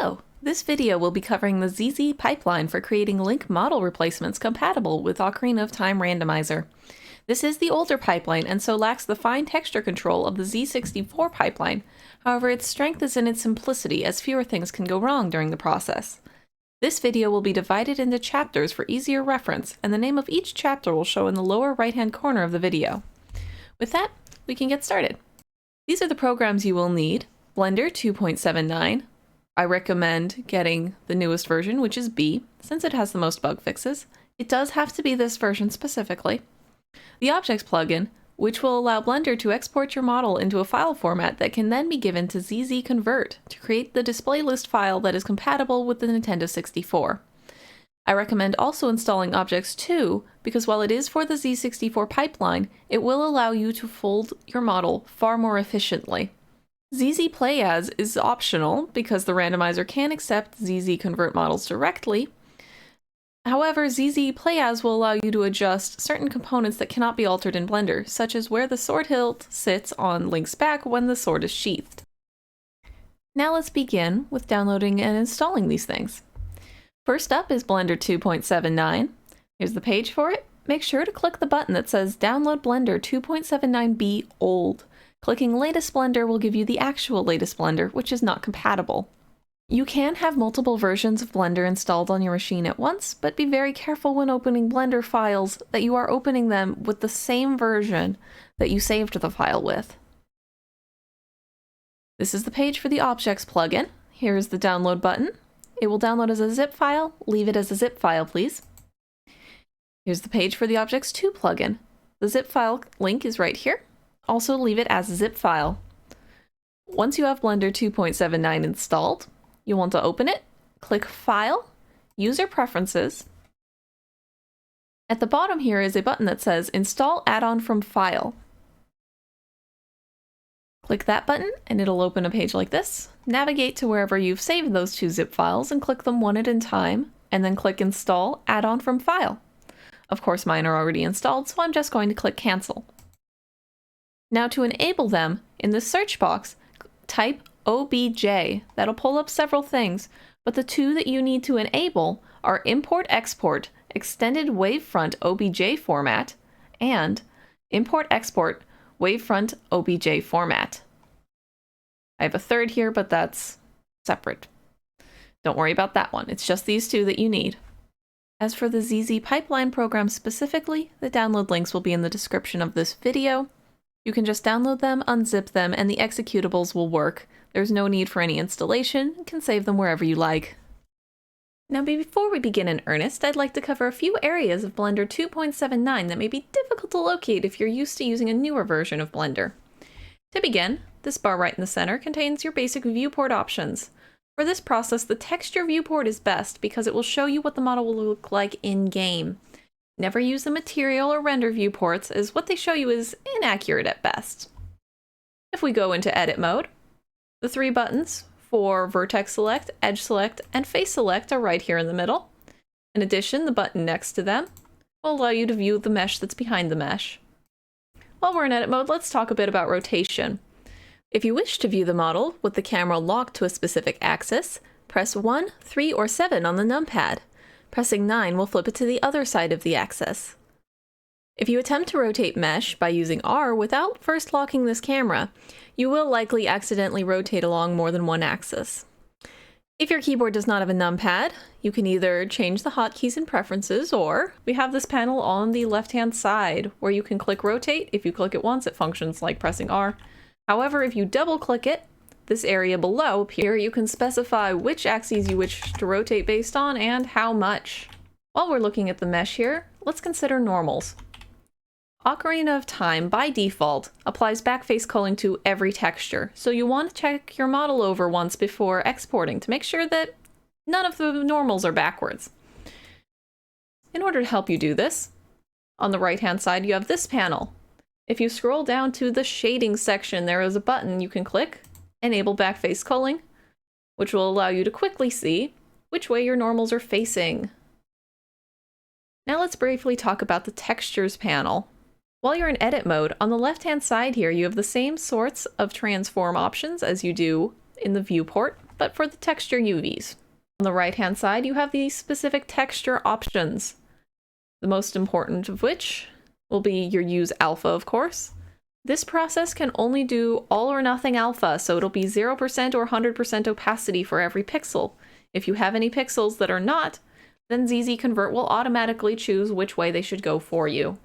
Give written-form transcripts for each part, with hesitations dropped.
Hello! This video will be covering the ZZ pipeline for creating link model replacements compatible with Ocarina of Time Randomizer. This is the older pipeline and so lacks the fine texture control of the Z64 pipeline. However, its strength is in its simplicity, as fewer things can go wrong during the process. This video will be divided into chapters for easier reference, and the name of each chapter will show in the lower right-hand corner of the video. With that, we can get started. These are the programs you will need. Blender 2.79. I recommend getting the newest version, which is B, since it has the most bug fixes. It does have to be this version specifically. The Objects plugin, which will allow Blender to export your model into a file format that can then be given to ZZ Convert to create the display list file that is compatible with the Nintendo 64. I recommend also installing Objects 2 because while it is for the Z64 pipeline, it will allow you to fold your model far more efficiently. ZZ Play As is optional because the randomizer can accept ZZ Convert models directly. However, ZZ Play As will allow you to adjust certain components that cannot be altered in Blender, such as where the sword hilt sits on Link's back when the sword is sheathed. Now let's begin with downloading and installing these things. First up is Blender 2.79. Here's the page for it. Make sure to click the button that says Download Blender 2.79b Old. Clicking Latest Blender will give you the actual latest Blender, which is not compatible. You can have multiple versions of Blender installed on your machine at once, but be very careful when opening Blender files that you are opening them with the same version that you saved the file with. This is the page for the Objects plugin. Here is the download button. It will download as a zip file. Leave it as a zip file, please. Here's the page for the Objects 2 plugin. The zip file link is right here. Also leave it as a zip file. Once you have Blender 2.79 installed, you'll want to open it, click File, User Preferences. At the bottom here is a button that says Install Add-on from File. Click that button and it'll open a page like this. Navigate to wherever you've saved those two zip files and click them one at a time, and then click Install Add-on from File. Of course mine are already installed, so I'm just going to click Cancel. Now to enable them, in the search box, type OBJ. That'll pull up several things, but the two that you need to enable are Import-Export Extended Wavefront OBJ Format and Import-Export Wavefront OBJ Format. I have a third here, but that's separate. Don't worry about that one. It's just these two that you need. As for the ZZ Pipeline program specifically, the download links will be in the description of this video. You can just download them, unzip them, and the executables will work. There's no need for any installation. You can save them wherever you like. Now before we begin in earnest, I'd like to cover a few areas of Blender 2.79 that may be difficult to locate if you're used to using a newer version of Blender. To begin, this bar right in the center contains your basic viewport options. For this process, the texture viewport is best because it will show you what the model will look like in-game. Never use the material or render viewports, as what they show you is inaccurate at best. If we go into edit mode, the three buttons for vertex select, edge select, and face select are right here in the middle. In addition, the button next to them will allow you to view the mesh that's behind the mesh. While we're in edit mode, let's talk a bit about rotation. If you wish to view the model with the camera locked to a specific axis, press 1, 3, or 7 on the numpad. Pressing 9 will flip it to the other side of the axis. If you attempt to rotate mesh by using R without first locking this camera, you will likely accidentally rotate along more than one axis. If your keyboard does not have a numpad, you can either change the hotkeys in Preferences, or we have this panel on the left-hand side where you can click Rotate. If you click it once, it functions like pressing R. However, if you double-click it, this area below here, you can specify which axes you wish to rotate based on and how much. While we're looking at the mesh here, let's consider normals. Ocarina of Time, by default, applies backface culling to every texture, so you want to check your model over once before exporting to make sure that none of the normals are backwards. In order to help you do this, on the right-hand side you have this panel. If you scroll down to the shading section, there is a button you can click, Enable Backface Culling, which will allow you to quickly see which way your normals are facing. Now let's briefly talk about the Textures panel. While you're in edit mode, on the left-hand side here you have the same sorts of transform options as you do in the viewport. but for the texture UVs. On the right-hand side, you have the specific texture options, the most important of which will be your use alpha, of course. This process can only do all or nothing alpha, so it'll be 0% or 100% opacity for every pixel. If you have any pixels that are not, then ZZConvert will automatically choose which way they should go for you.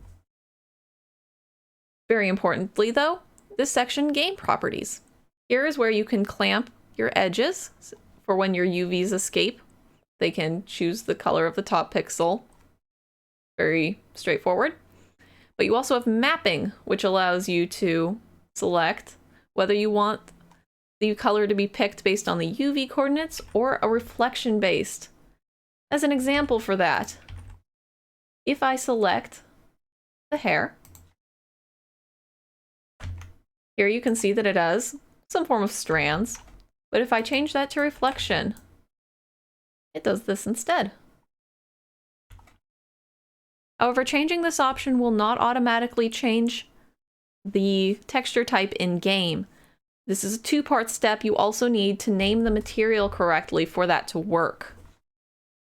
Very importantly though, this section, game properties. Here is where you can clamp your edges for when your UVs escape. They can choose the color of the top pixel. Very straightforward. But you also have mapping, which allows you to select whether you want the color to be picked based on the UV coordinates or a reflection based. As an example for that, if I select the hair, here you can see that it has some form of strands, but if I change that to reflection, it does this instead. However, changing this option will not automatically change the texture type in-game. This is a two-part step. You also need to name the material correctly for that to work.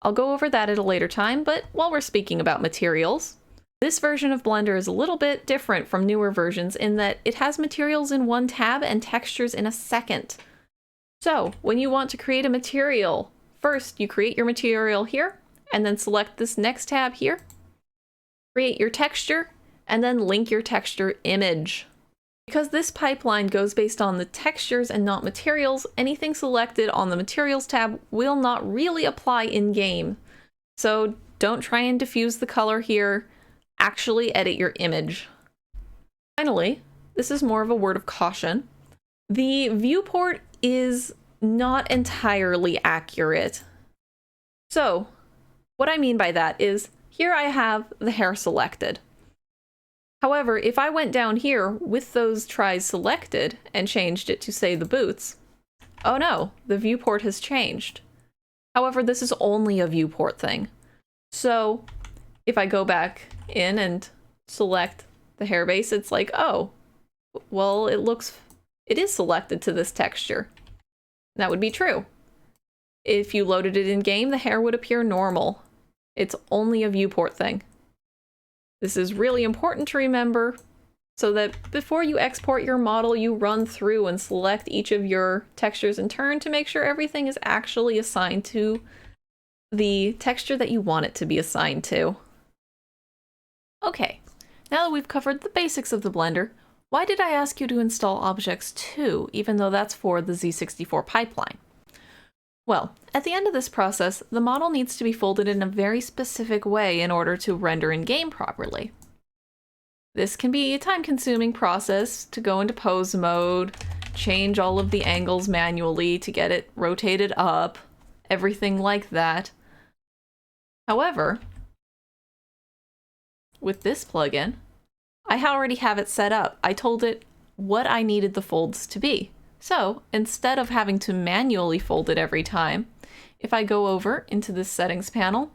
I'll go over that at a later time, but while we're speaking about materials, this version of Blender is a little bit different from newer versions in that it has materials in one tab and textures in a second. So, when you want to create a material, first you create your material here, and then select this next tab here, create your texture, and then link your texture image. Because this pipeline goes based on the textures and not materials, anything selected on the materials tab will not really apply in-game. So don't try and diffuse the color here, actually edit your image. Finally, this is more of a word of caution. The viewport is not entirely accurate. So what I mean by that is, here I have the hair selected. However, if I went down here with those tries selected and changed it to, say, the boots, oh no, the viewport has changed. However, this is only a viewport thing. So if I go back in and select the hair base, it's like, oh, well, it is selected to this texture. That would be true. If you loaded it in game, the hair would appear normal. It's only a viewport thing. This is really important to remember so that before you export your model, you run through and select each of your textures in turn to make sure everything is actually assigned to the texture that you want it to be assigned to. Okay, now that we've covered the basics of the Blender, why did I ask you to install Objects 2, even though that's for the Z64 pipeline? Well, at the end of this process, the model needs to be folded in a very specific way in order to render in-game properly. This can be a time-consuming process to go into pose mode, change all of the angles manually to get it rotated up, everything like that. However, with this plugin, I already have it set up. I told it what I needed the folds to be. So instead of having to manually fold it every time, if I go over into this settings panel,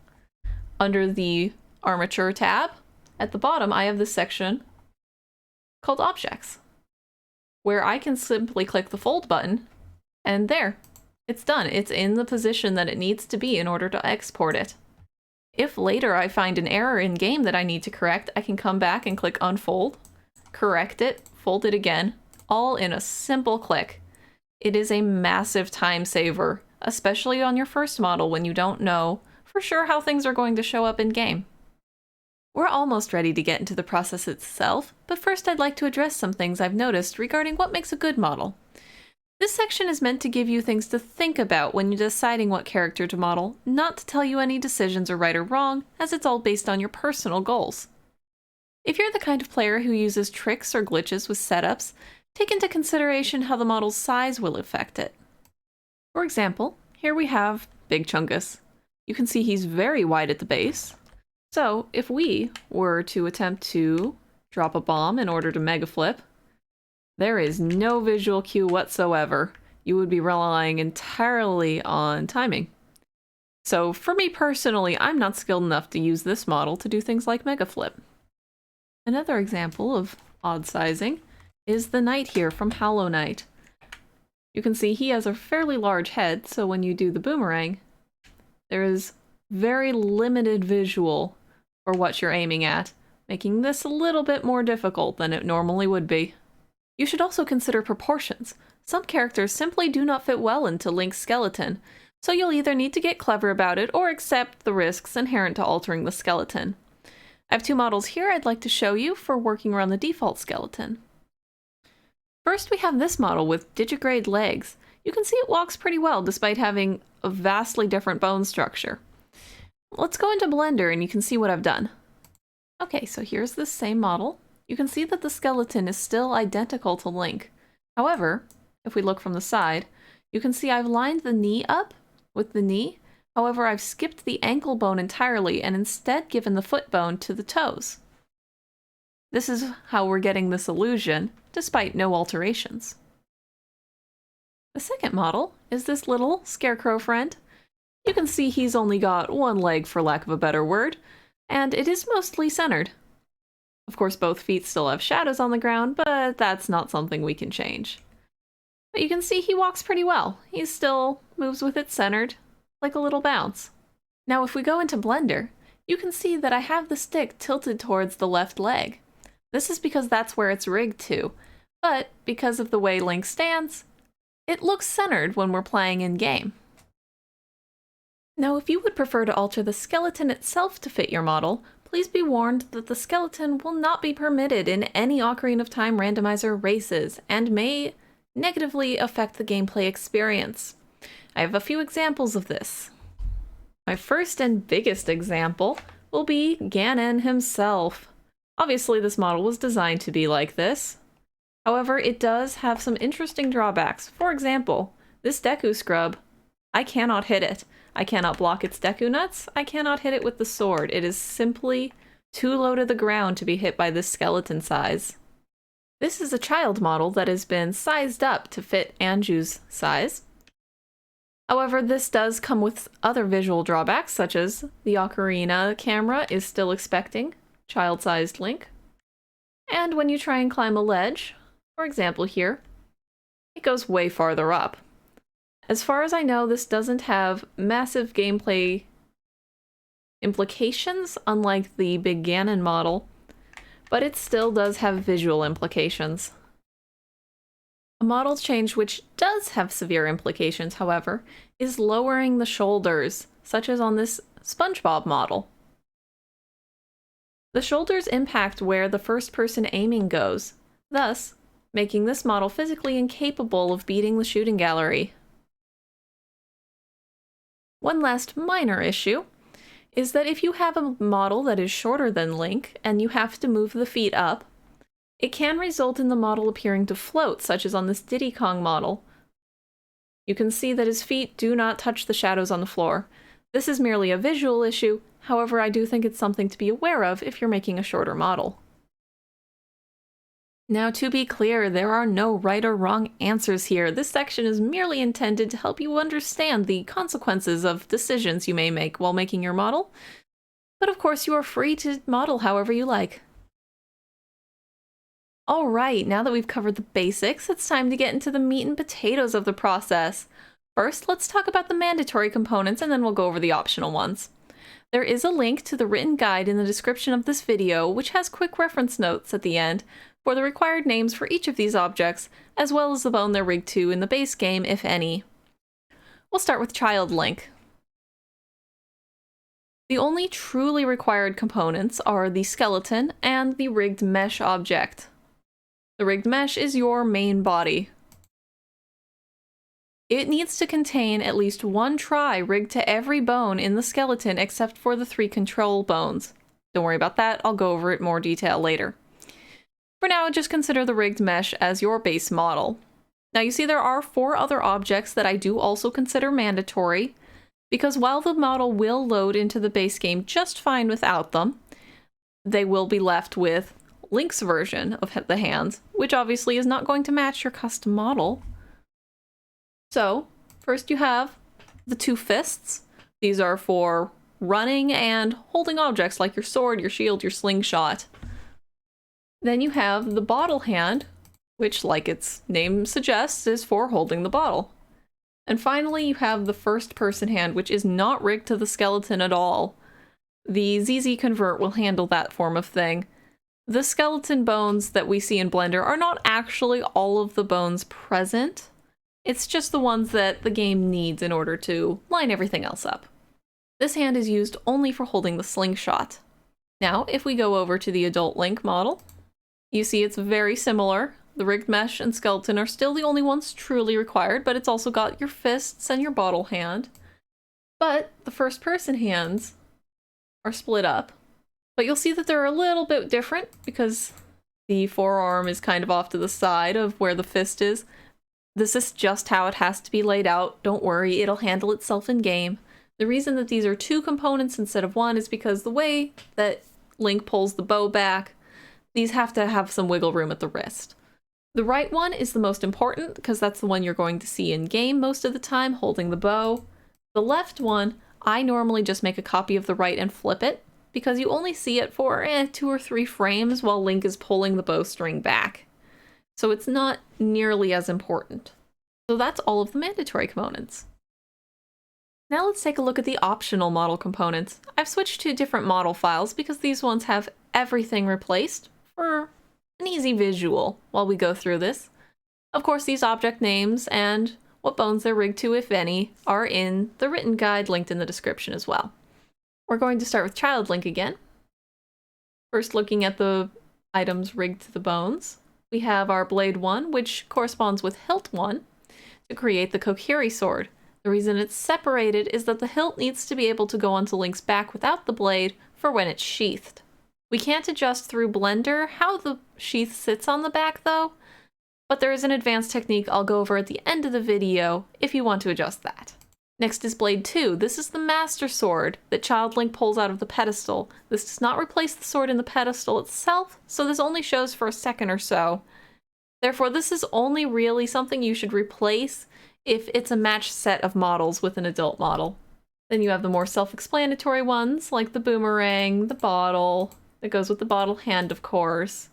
under the armature tab, at the bottom I have this section called Objects, where I can simply click the fold button, and there, it's done. It's in the position that it needs to be in order to export it. If later I find an error in game that I need to correct, I can come back and click unfold, correct it, fold it again, all in a simple click. It is a massive time saver, especially on your first model when you don't know for sure how things are going to show up in game. We're almost ready to get into the process itself, but first I'd like to address some things I've noticed regarding what makes a good model. This section is meant to give you things to think about when you're deciding what character to model, not to tell you any decisions are right or wrong, as it's all based on your personal goals. If you're the kind of player who uses tricks or glitches with setups, take into consideration how the model's size will affect it. For example, here we have Big Chungus. You can see he's very wide at the base. So if we were to attempt to drop a bomb in order to mega flip, there is no visual cue whatsoever. You would be relying entirely on timing. So for me personally, I'm not skilled enough to use this model to do things like mega flip. Another example of odd sizing is the knight here from Hollow Knight. You can see he has a fairly large head, so when you do the boomerang, there is very limited visual for what you're aiming at, making this a little bit more difficult than it normally would be. You should also consider proportions. Some characters simply do not fit well into Link's skeleton, so you'll either need to get clever about it or accept the risks inherent to altering the skeleton. I have two models here I'd like to show you for working around the default skeleton. First, we have this model with digigrade legs. You can see it walks pretty well despite having a vastly different bone structure. Let's go into Blender and you can see what I've done. Okay, so here's the same model. You can see that the skeleton is still identical to Link. However, if we look from the side, you can see I've lined the knee up with the knee. However, I've skipped the ankle bone entirely and instead given the foot bone to the toes. This is how we're getting this illusion, despite no alterations. The second model is this little scarecrow friend. You can see he's only got one leg, for lack of a better word, and it is mostly centered. Of course, both feet still have shadows on the ground, but that's not something we can change. But you can see he walks pretty well. He still moves with it centered, like a little bounce. Now if we go into Blender, you can see that I have the stick tilted towards the left leg. This is because that's where it's rigged to, but because of the way Link stands, it looks centered when we're playing in-game. Now if you would prefer to alter the skeleton itself to fit your model, please be warned that the skeleton will not be permitted in any Ocarina of Time randomizer races and may negatively affect the gameplay experience. I have a few examples of this. My first and biggest example will be Ganon himself. Obviously this model was designed to be like this. However, it does have some interesting drawbacks. For example, this Deku Scrub, I cannot hit it. I cannot block its Deku Nuts. I cannot hit it with the sword. It is simply too low to the ground to be hit by this skeleton size. This is a child model that has been sized up to fit Anju's size. However, this does come with other visual drawbacks, such as the Ocarina camera is still expecting child-sized Link. And when you try and climb a ledge, for example here, it goes way farther up. As far as I know, this doesn't have massive gameplay implications, unlike the big Ganon model, but it still does have visual implications. A model change which does have severe implications, however, is lowering the shoulders, such as on this SpongeBob model. The shoulders impact where the first-person aiming goes, thus making this model physically incapable of beating the shooting gallery. One last minor issue is that if you have a model that is shorter than Link and you have to move the feet up, it can result in the model appearing to float, such as on this Diddy Kong model. You can see that his feet do not touch the shadows on the floor. This is merely a visual issue, however I do think it's something to be aware of if you're making a shorter model. Now to be clear, there are no right or wrong answers here. This section is merely intended to help you understand the consequences of decisions you may make while making your model, but of course you are free to model however you like. Alright, now that we've covered the basics, it's time to get into the meat and potatoes of the process. First, let's talk about the mandatory components and then we'll go over the optional ones. There is a link to the written guide in the description of this video, which has quick reference notes at the end for the required names for each of these objects, as well as the bone they're rigged to in the base game, if any. We'll start with Child Link. The only truly required components are the skeleton and the rigged mesh object. The rigged mesh is your main body. It needs to contain at least one try rigged to every bone in the skeleton except for the 3 control bones. Don't worry about that, I'll go over it in more detail later. For now, just consider the rigged mesh as your base model. Now you see there are 4 other objects that I do also consider mandatory, because while the model will load into the base game just fine without them, they will be left with Link's version of the hands, which obviously is not going to match your custom model. So, first you have the 2 fists. These are for running and holding objects like your sword, your shield, your slingshot. Then you have the bottle hand, which, like its name suggests, is for holding the bottle. And finally, you have the first person hand, which is not rigged to the skeleton at all. The ZZ Convert will handle that form of thing. The skeleton bones that we see in Blender are not actually all of the bones present. It's just the ones that the game needs in order to line everything else up. This hand is used only for holding the slingshot. Now, if we go over to the adult Link model, you see it's very similar. The rigged mesh and skeleton are still the only ones truly required, but it's also got your fists and your bottle hand. But the first person hands are split up. But you'll see that they're a little bit different because the forearm is kind of off to the side of where the fist is. This is just how it has to be laid out. Don't worry, it'll handle itself in game. The reason that these are two components instead of one is because the way that Link pulls the bow back, these have to have some wiggle room at the wrist. The right one is the most important because that's the one you're going to see in game most of the time, holding the bow. The left one, I normally just make a copy of the right and flip it, because you only see it for 2 or 3 frames while Link is pulling the bowstring back. So it's not nearly as important. So that's all of the mandatory components. Now let's take a look at the optional model components. I've switched to different model files because these ones have everything replaced for an easy visual while we go through this. Of course, these object names and what bones they're rigged to, if any, are in the written guide linked in the description as well. We're going to start with Child Link again. First, looking at the items rigged to the bones, we have our Blade 1, which corresponds with Hilt 1, to create the Kokiri sword. The reason it's separated is that the hilt needs to be able to go onto Link's back without the blade for when it's sheathed. We can't adjust through Blender how the sheath sits on the back though, but there is an advanced technique I'll go over at the end of the video if you want to adjust that. Next is Blade 2. This is the Master Sword that Child Link pulls out of the pedestal. This does not replace the sword in the pedestal itself, so this only shows for a second or so. Therefore, this is only really something you should replace if it's a matched set of models with an adult model. Then you have the more self-explanatory ones, like the boomerang, the bottle, that goes with the bottle hand, of course.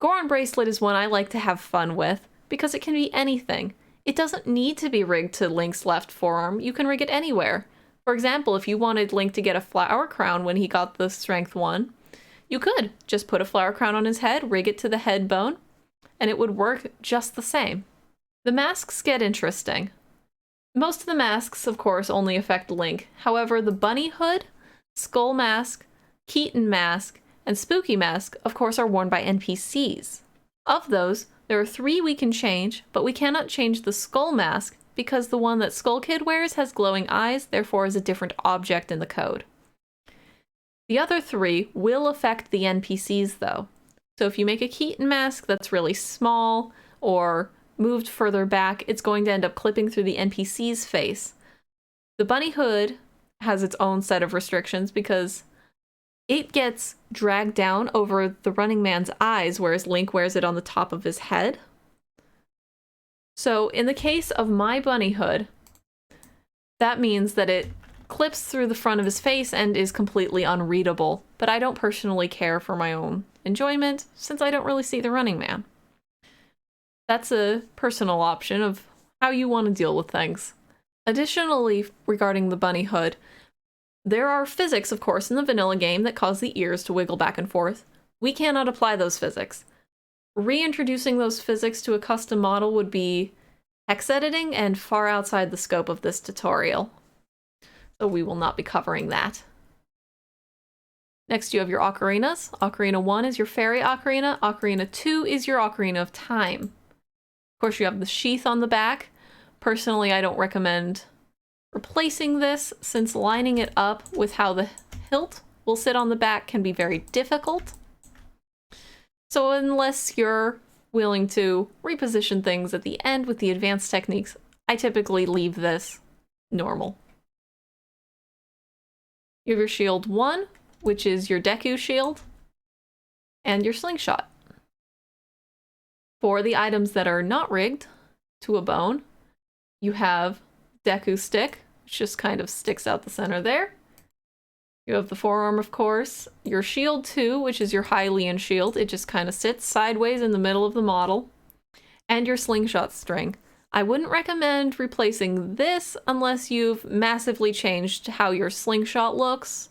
Goron Bracelet is one I like to have fun with, because it can be anything. It doesn't need to be rigged to Link's left forearm, you can rig it anywhere. For example, if you wanted Link to get a flower crown when he got the Strength 1, you could just put a flower crown on his head, rig it to the head bone, and it would work just the same. The masks get interesting. Most of the masks, of course, only affect Link. However, the Bunny Hood, Skull Mask, Keaton Mask, and Spooky Mask, of course, are worn by NPCs. Of those, there are 3 we can change, but we cannot change the Skull Mask because the one that Skull Kid wears has glowing eyes, therefore is a different object in the code. The other 3 will affect the NPCs though. So if you make a Keaton Mask that's really small, or moved further back, it's going to end up clipping through the NPC's face. The Bunny Hood has its own set of restrictions because it gets dragged down over the running man's eyes, whereas Link wears it on the top of his head. So in the case of my Bunny Hood, that means that it clips through the front of his face and is completely unreadable, but I don't personally care for my own enjoyment since I don't really see the running man. That's a personal option of how you want to deal with things. Additionally, regarding the Bunny Hood, there are physics, of course, in the vanilla game that cause the ears to wiggle back and forth. We cannot apply those physics. Reintroducing those physics to a custom model would be hex editing and far outside the scope of this tutorial. So we will not be covering that. Next you have your ocarinas. Ocarina 1 is your fairy ocarina. Ocarina 2 is your Ocarina of Time. Of course, you have the sheath on the back. Personally, I don't recommend replacing this since lining it up with how the hilt will sit on the back can be very difficult. So unless you're willing to reposition things at the end with the advanced techniques, I typically leave this normal. You have your Shield 1, which is your Deku Shield, and your Slingshot. For the items that are not rigged to a bone, you have Deku Stick, which just kind of sticks out the center there. You have the forearm, of course, your shield too, which is your Hylian shield. It just kind of sits sideways in the middle of the model, and your slingshot string. I wouldn't recommend replacing this unless you've massively changed how your slingshot looks,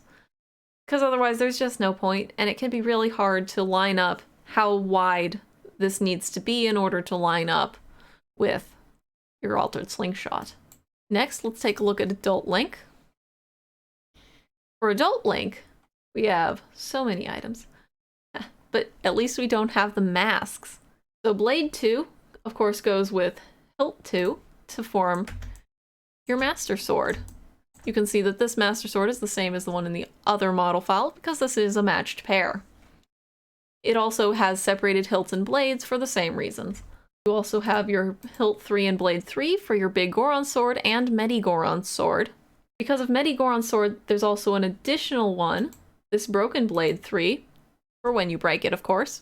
because otherwise there's just no point, and it can be really hard to line up how wide this needs to be in order to line up with your altered slingshot. Next, let's take a look at Adult Link. For Adult Link, we have so many items, but at least we don't have the masks. So Blade 2, of course, goes with Hilt 2 to form your Master Sword. You can see that this Master Sword is the same as the one in the other model file because this is a matched pair. It also has separated hilts and blades for the same reasons. You also have your Hilt 3 and Blade 3 for your Big Goron Sword and Medigoron Sword. Because of Medigoron Sword, there's also an additional one, this Broken Blade 3, for when you break it, of course.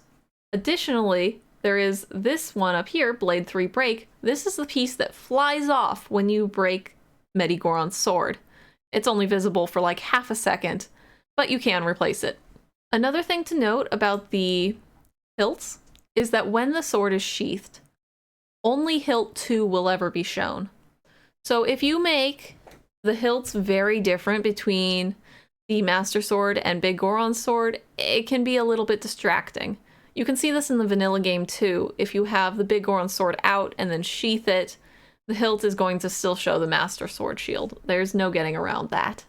Additionally, there is this one up here, Blade 3 Break. This is the piece that flies off when you break Medigoron's sword. It's only visible for like half a second, but you can replace it. Another thing to note about the hilts is that when the sword is sheathed, only hilt 2 will ever be shown. So if you make the hilts very different between the Master Sword and Big Goron's sword, it can be a little bit distracting. You can see this in the vanilla game too. If you have the Big Goron sword out and then sheath it, the hilt is going to still show the Master Sword shield. There's no getting around that.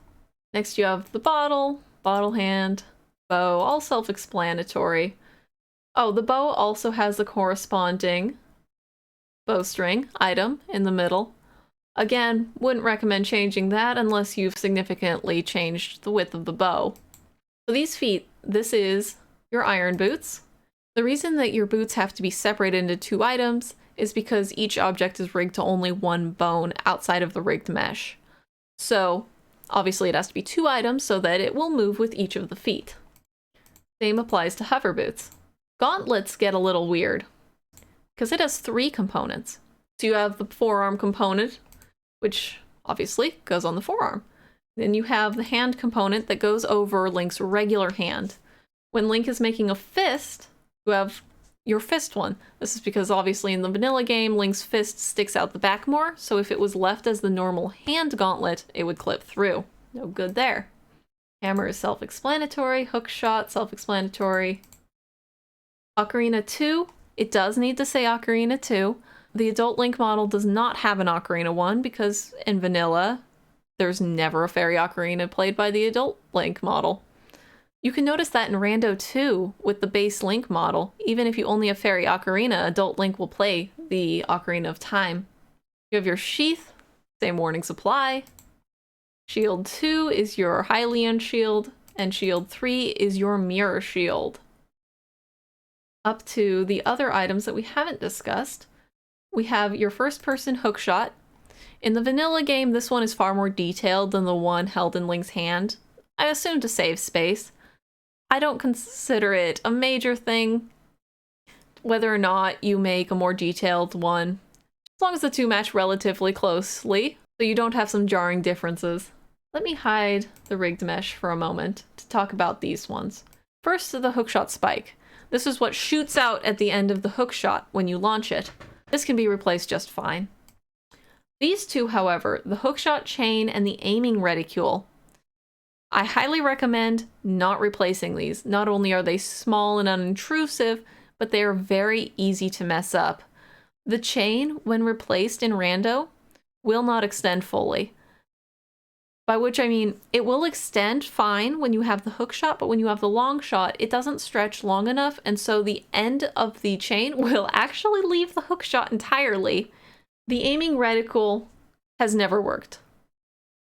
Next you have the bottle, bottle hand, bow, all self-explanatory. Oh, the bow also has the corresponding bowstring item in the middle. Again, wouldn't recommend changing that unless you've significantly changed the width of the bow. For these feet, this is your iron boots. The reason that your boots have to be separated into 2 items is because each object is rigged to only 1 bone outside of the rigged mesh. So, obviously it has to be 2 items so that it will move with each of the feet. Same applies to hover boots. Gauntlets get a little weird, because it has 3 components. So you have the forearm component, which obviously goes on the forearm. Then you have the hand component that goes over Link's regular hand. When Link is making a fist, you have your fist one. This is because obviously in the vanilla game, Link's fist sticks out the back more, so if it was left as the normal hand gauntlet, it would clip through. No good there. Hammer is self-explanatory, hook shot, self-explanatory. Ocarina 2, it does need to say Ocarina 2. The Adult Link model does not have an Ocarina 1 because in vanilla, there's never a fairy ocarina played by the Adult Link model. You can notice that in Rando 2 with the base Link model. Even if you only have fairy ocarina, Adult Link will play the Ocarina of Time. You have your sheath, same warning supply. Shield 2 is your Hylian shield, and Shield 3 is your mirror shield. Up to the other items that we haven't discussed. We have your first-person hookshot. In the vanilla game, this one is far more detailed than the one held in Link's hand. I assume to save space. I don't consider it a major thing, whether or not you make a more detailed one, as long as the 2 match relatively closely, so you don't have some jarring differences. Let me hide the rigged mesh for a moment to talk about these ones. First, the hookshot spike. This is what shoots out at the end of the hookshot when you launch it. This can be replaced just fine. These 2, however, the hookshot chain and the aiming reticule, I highly recommend not replacing these. Not only are they small and unintrusive, but they are very easy to mess up. The chain, when replaced in Rando, will not extend fully. By which I mean, it will extend fine when you have the hookshot, but when you have the long shot, it doesn't stretch long enough, and so the end of the chain will actually leave the hookshot entirely. The aiming reticle has never worked.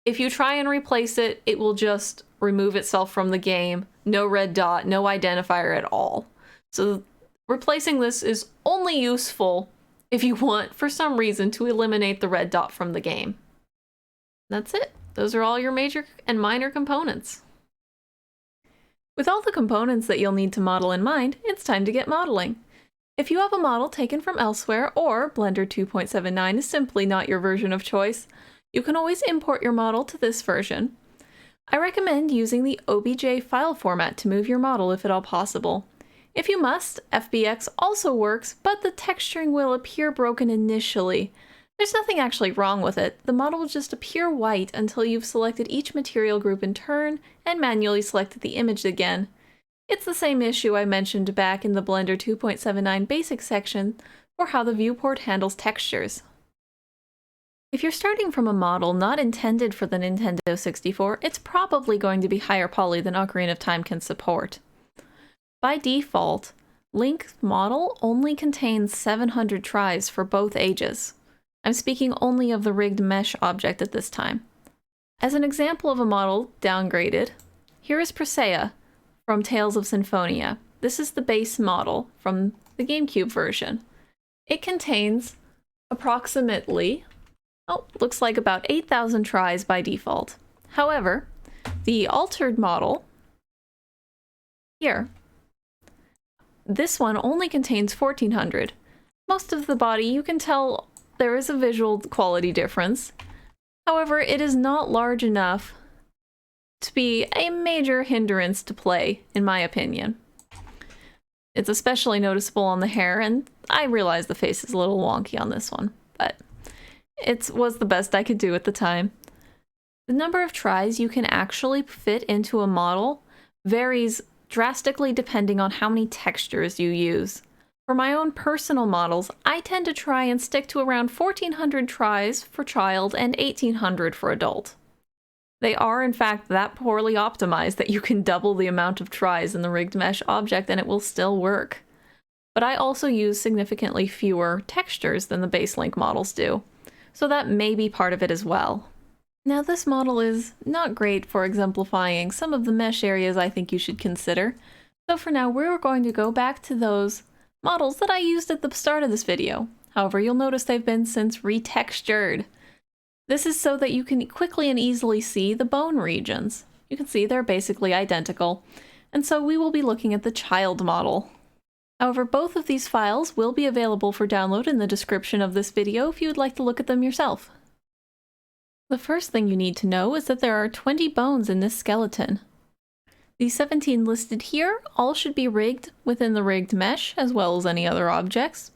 If you try and replace it, it will just remove itself from the game. No red dot, no identifier at all. So replacing this is only useful if you want, for some reason, to eliminate the red dot from the game. That's it. Those are all your major and minor components. With all the components that you'll need to model in mind, it's time to get modeling. If you have a model taken from elsewhere, or Blender 2.79 is simply not your version of choice, you can always import your model to this version. I recommend using the OBJ file format to move your model if at all possible. If you must, FBX also works, but the texturing will appear broken initially. There's nothing actually wrong with it. The model will just appear white until you've selected each material group in turn and manually selected the image again. It's the same issue I mentioned back in the Blender 2.79 basic section for how the viewport handles textures. If you're starting from a model not intended for the Nintendo 64, it's probably going to be higher poly than Ocarina of Time can support. By default, Link's model only contains 700 tries for both ages. I'm speaking only of the rigged mesh object at this time. As an example of a model downgraded, here is Presea from Tales of Symphonia. This is the base model from the GameCube version. It contains approximately, looks like about 8,000 tries by default. However, the altered model here, this one only contains 1,400. Most of the body, you can tell there is a visual quality difference. However, it is not large enough to be a major hindrance to play, in my opinion. It's especially noticeable on the hair, and I realize the face is a little wonky on this one, but it was the best I could do at the time. The number of tries you can actually fit into a model varies drastically depending on how many textures you use. For my own personal models, I tend to try and stick to around 1,400 tries for child and 1,800 for adult. They are in fact that poorly optimized that you can double the amount of tries in the rigged mesh object and it will still work. But I also use significantly fewer textures than the base Link models do, so that may be part of it as well. Now this model is not great for exemplifying some of the mesh areas I think you should consider, so for now we're going to go back to those models that I used at the start of this video. However, you'll notice they've been since retextured. This is so that you can quickly and easily see the bone regions. You can see they're basically identical, and so we will be looking at the child model. However, both of these files will be available for download in the description of this video if you would like to look at them yourself. The first thing you need to know is that there are 20 bones in this skeleton. The 17 listed here all should be rigged within the rigged mesh, as well as any other objects.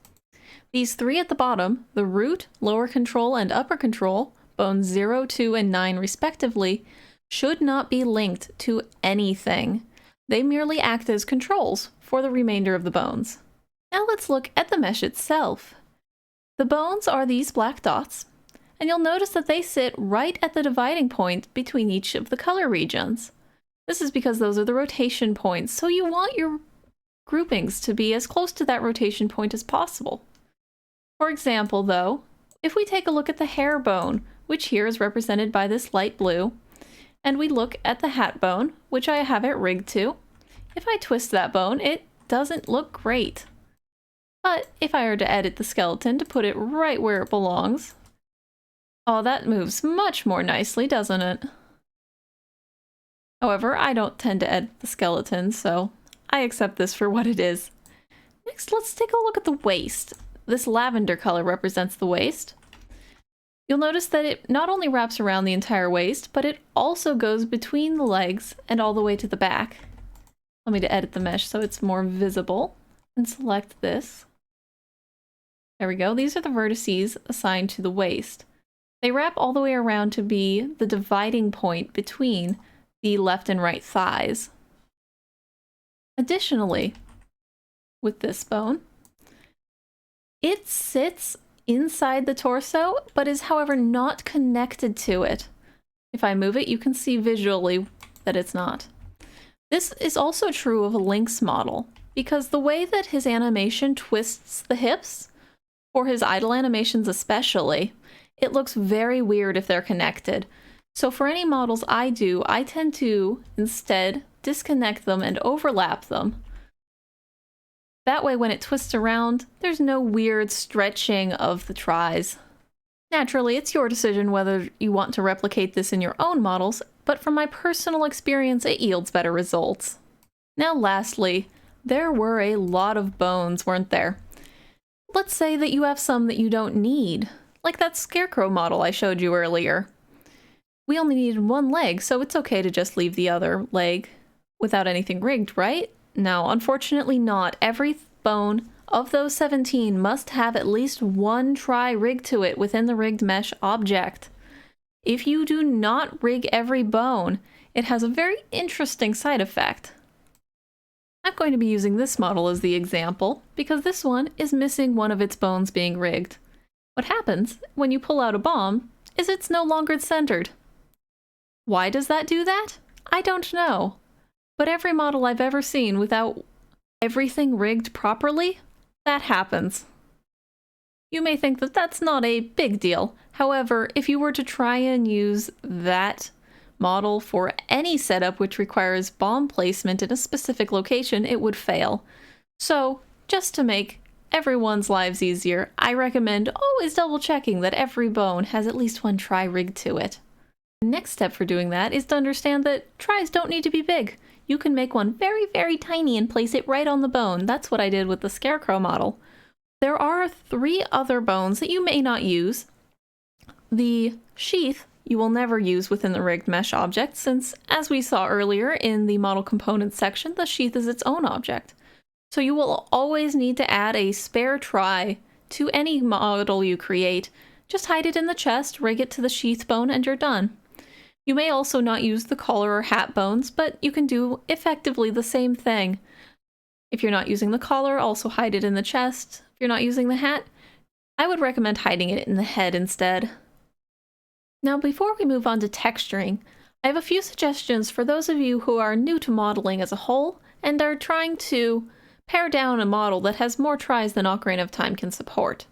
These 3 at the bottom, the root, lower control, and upper control, bones 0, 2, and 9 respectively, should not be linked to anything. They merely act as controls for the remainder of the bones. Now let's look at the mesh itself. The bones are these black dots, and you'll notice that they sit right at the dividing point between each of the color regions. This is because those are the rotation points, so you want your groupings to be as close to that rotation point as possible. For example, though, if we take a look at the hair bone, which here is represented by this light blue, and we look at the hat bone, which I have it rigged to, if I twist that bone, it doesn't look great. But if I were to edit the skeleton to put it right where it belongs, oh, that moves much more nicely, doesn't it? However, I don't tend to edit the skeleton, so I accept this for what it is. Next, let's take a look at the waist. This lavender color represents the waist. You'll notice that it not only wraps around the entire waist, but it also goes between the legs and all the way to the back. Let me to edit the mesh so it's more visible, and select this. There we go. These are the vertices assigned to the waist. They wrap all the way around to be the dividing point between the left and right thighs. Additionally, with this bone, it sits inside the torso, but is however not connected to it. If I move it, you can see visually that it's not. This is also true of Link's model, because the way that his animation twists the hips, for his idle animations especially, it looks very weird if they're connected. So for any models I do, I tend to instead disconnect them and overlap them. That way when it twists around, there's no weird stretching of the tries. Naturally, it's your decision whether you want to replicate this in your own models, but from my personal experience, it yields better results. Now lastly, there were a lot of bones, weren't there? Let's say that you have some that you don't need, like that scarecrow model I showed you earlier. We only needed one leg, so it's okay to just leave the other leg without anything rigged, right? No, unfortunately not. Every bone of those 17 must have at least one try rigged to it within the rigged mesh object. If you do not rig every bone, it has a very interesting side effect. I'm going to be using this model as the example, because this one is missing one of its bones being rigged. What happens when you pull out a bomb is it's no longer centered. Why does that do that? I don't know. But every model I've ever seen without everything rigged properly, that happens. You may think that that's not a big deal. However, if you were to try and use that model for any setup which requires bomb placement in a specific location, it would fail. So, just to make everyone's lives easier, I recommend always double checking that every bone has at least one try rigged to it. The next step for doing that is to understand that tries don't need to be big. You can make one very, very tiny and place it right on the bone. That's what I did with the Scarecrow model. There are 3 other bones that you may not use. The sheath you will never use within the rigged mesh object, since, as we saw earlier in the model components section, the sheath is its own object. So you will always need to add a spare try to any model you create. Just hide it in the chest, rig it to the sheath bone, and you're done. You may also not use the collar or hat bones, but you can do effectively the same thing. If you're not using the collar, also hide it in the chest. If you're not using the hat, I would recommend hiding it in the head instead. Now, before we move on to texturing, I have a few suggestions for those of you who are new to modeling as a whole and are trying to pare down a model that has more tries than Ocarina of Time can support.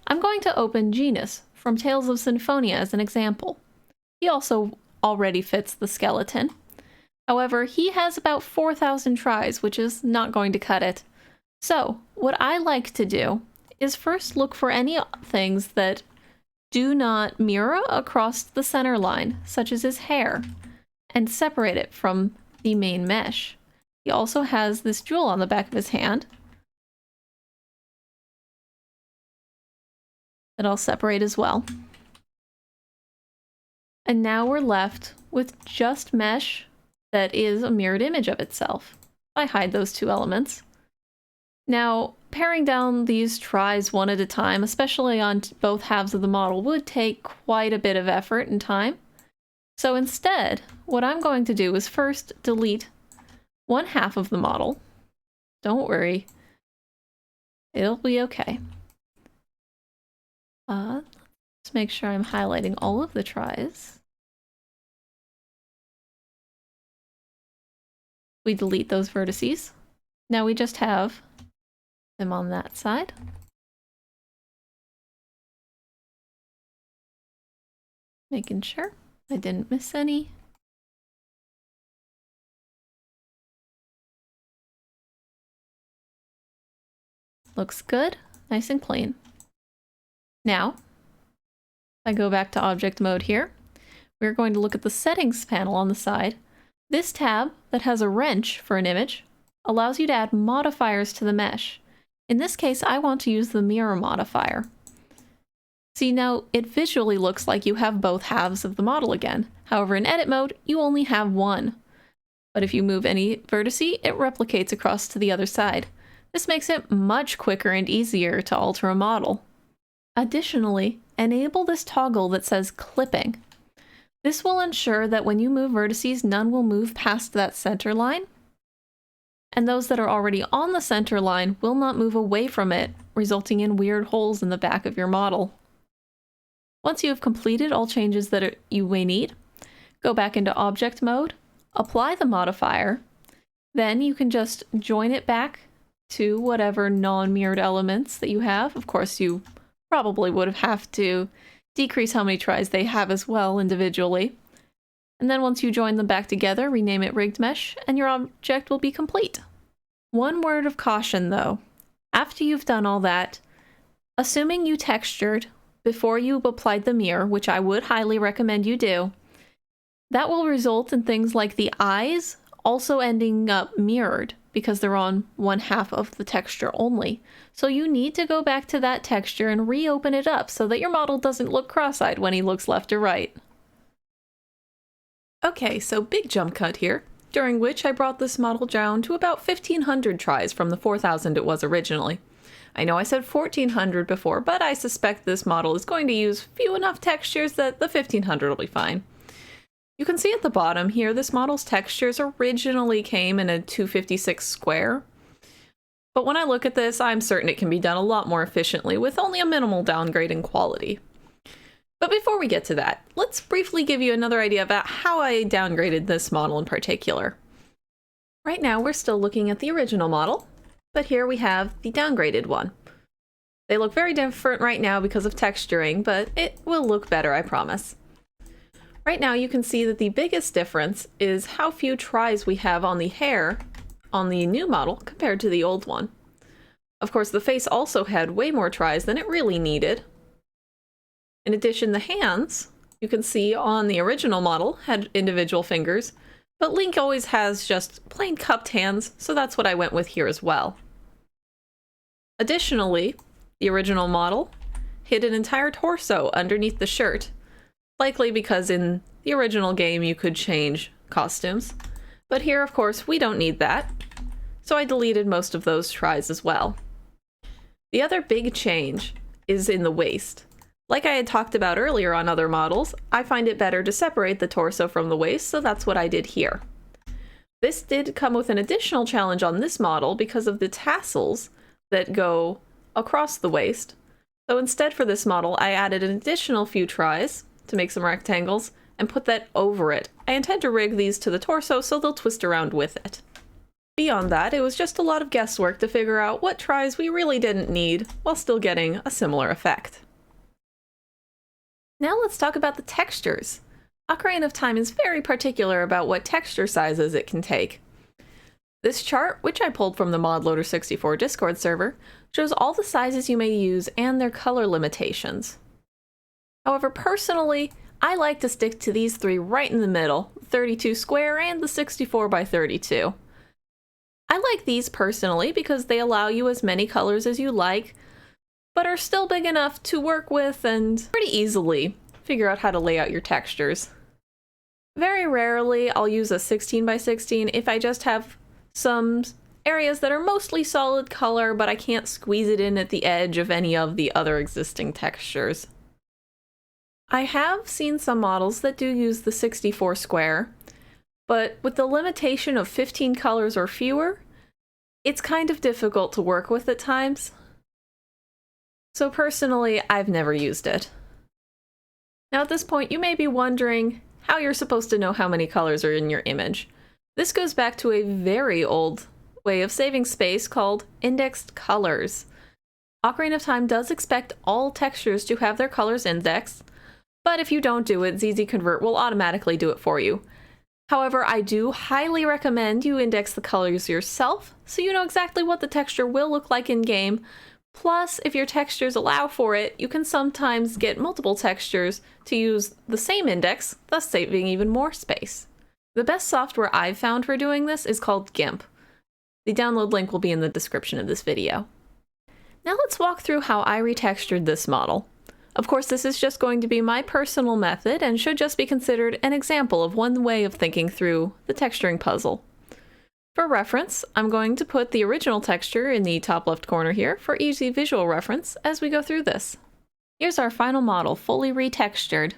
I'm going to open Genus from Tales of Symphonia as an example. He also already fits the skeleton. However, he has about 4,000 tries, which is not going to cut it. So, what I like to do is first look for any things that do not mirror across the center line, such as his hair, and separate it from the main mesh. He also has this jewel on the back of his hand that I'll separate as well. And now we're left with just mesh that is a mirrored image of itself. I hide those 2 elements. Now, paring down these tries one at a time, especially on both halves of the model, would take quite a bit of effort and time. So instead, what I'm going to do is first delete one half of the model. Don't worry. It'll be okay. Let's make sure I'm highlighting all of the tries. We delete those vertices. Now we just have them on that side. Making sure I didn't miss any. Looks good, nice and clean. Now, if I go back to object mode here, we're going to look at the settings panel on the side. This tab that has a wrench for an image allows you to add modifiers to the mesh. In this case, I want to use the mirror modifier. See, now it visually looks like you have both halves of the model again. However, in edit mode, you only have one. But if you move any vertice, it replicates across to the other side. This makes it much quicker and easier to alter a model. Additionally, enable this toggle that says clipping. This will ensure that when you move vertices, none will move past that center line, and those that are already on the center line will not move away from it, resulting in weird holes in the back of your model. Once you have completed all changes that you may need, go back into object mode, apply the modifier, then you can just join it back to whatever non-mirrored elements that you have. Of course, you probably would have to decrease how many tries they have as well individually. And then once you join them back together, rename it rigged mesh, and your object will be complete. One word of caution though. After you've done all that, assuming you textured before you applied the mirror, which I would highly recommend you do, that will result in things like the eyes also ending up mirrored because they're on one half of the texture only. So you need to go back to that texture and reopen it up so that your model doesn't look cross-eyed when he looks left or right. Okay, so big jump cut here, during which I brought this model down to about 1500 tries from the 4000 it was originally. I know I said 1400 before, but I suspect this model is going to use few enough textures that the 1500 will be fine. You can see at the bottom here, this model's textures originally came in a 256 square. But when I look at this, I'm certain it can be done a lot more efficiently with only a minimal downgrade in quality. But before we get to that, let's briefly give you another idea about how I downgraded this model in particular. Right now, we're still looking at the original model, but here we have the downgraded one. They look very different right now because of texturing, but it will look better, I promise. Right now, you can see that the biggest difference is how few tries we have on the hair on the new model compared to the old one. Of course, the face also had way more tries than it really needed. In addition, the hands, you can see on the original model, had individual fingers, but Link always has just plain cupped hands, so that's what I went with here as well. Additionally, the original model hid an entire torso underneath the shirt, likely because in the original game you could change costumes, but here, of course, we don't need that, so I deleted most of those tries as well. The other big change is in the waist. Like I had talked about earlier on other models, I find it better to separate the torso from the waist, so that's what I did here. This did come with an additional challenge on this model because of the tassels that go across the waist. So instead for this model, I added an additional few tries to make some rectangles and put that over it. I intend to rig these to the torso so they'll twist around with it. Beyond that, it was just a lot of guesswork to figure out what tries we really didn't need while still getting a similar effect. Now let's talk about the textures. Ocarina of Time is very particular about what texture sizes it can take. This chart, which I pulled from the ModLoader 64 Discord server, shows all the sizes you may use and their color limitations. However, personally, I like to stick to these three right in the middle, 32 square and the 64 by 32. I like these personally because they allow you as many colors as you like, but are still big enough to work with and pretty easily figure out how to lay out your textures. Very rarely I'll use a 16 by 16 if I just have some areas that are mostly solid color, but I can't squeeze it in at the edge of any of the other existing textures. I have seen some models that do use the 64 square, but with the limitation of 15 colors or fewer, it's kind of difficult to work with at times. So personally, I've never used it. Now at this point, you may be wondering how you're supposed to know how many colors are in your image. This goes back to a very old way of saving space called indexed colors. Ocarina of Time does expect all textures to have their colors indexed, but if you don't do it, ZZConvert will automatically do it for you. However, I do highly recommend you index the colors yourself so you know exactly what the texture will look like in-game. Plus, if your textures allow for it, you can sometimes get multiple textures to use the same index, thus saving even more space. The best software I've found for doing this is called GIMP. The download link will be in the description of this video. Now let's walk through how I retextured this model. Of course, this is just going to be my personal method and should just be considered an example of one way of thinking through the texturing puzzle. For reference, I'm going to put the original texture in the top left corner here for easy visual reference as we go through this. Here's our final model, fully retextured.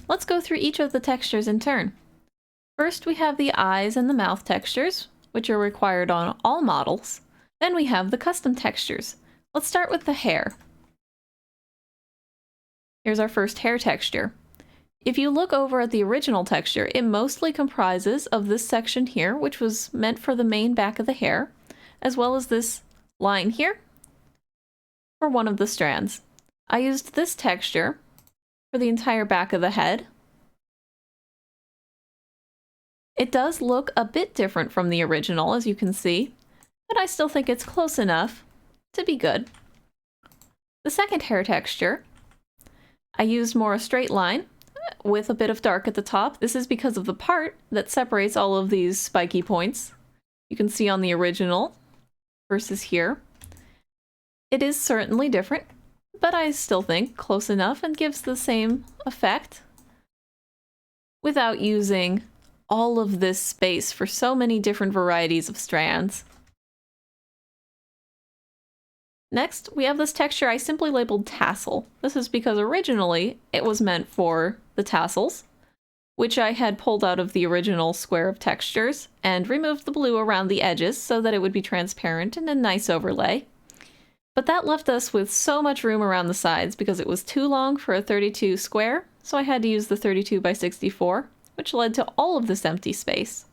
Let's go through each of the textures in turn. First, we have the eyes and the mouth textures, which are required on all models. Then we have the custom textures. Let's start with the hair. Here's our first hair texture. If you look over at the original texture, it mostly comprises of this section here, which was meant for the main back of the hair, as well as this line here for one of the strands. I used this texture for the entire back of the head. It does look a bit different from the original, as you can see, but I still think it's close enough to be good. The second hair texture, I used more a straight line with a bit of dark at the top. This is because of the part that separates all of these spiky points. You can see on the original versus here. It is certainly different, but I still think close enough and gives the same effect. without using all of this space for so many different varieties of strands. Next, we have this texture I simply labeled tassel. This is because originally it was meant for the tassels, which I had pulled out of the original square of textures and removed the blue around the edges so that it would be transparent and a nice overlay. But that left us with so much room around the sides because it was too long for a 32 square, so I had to use the 32 by 64, which led to all of this empty space.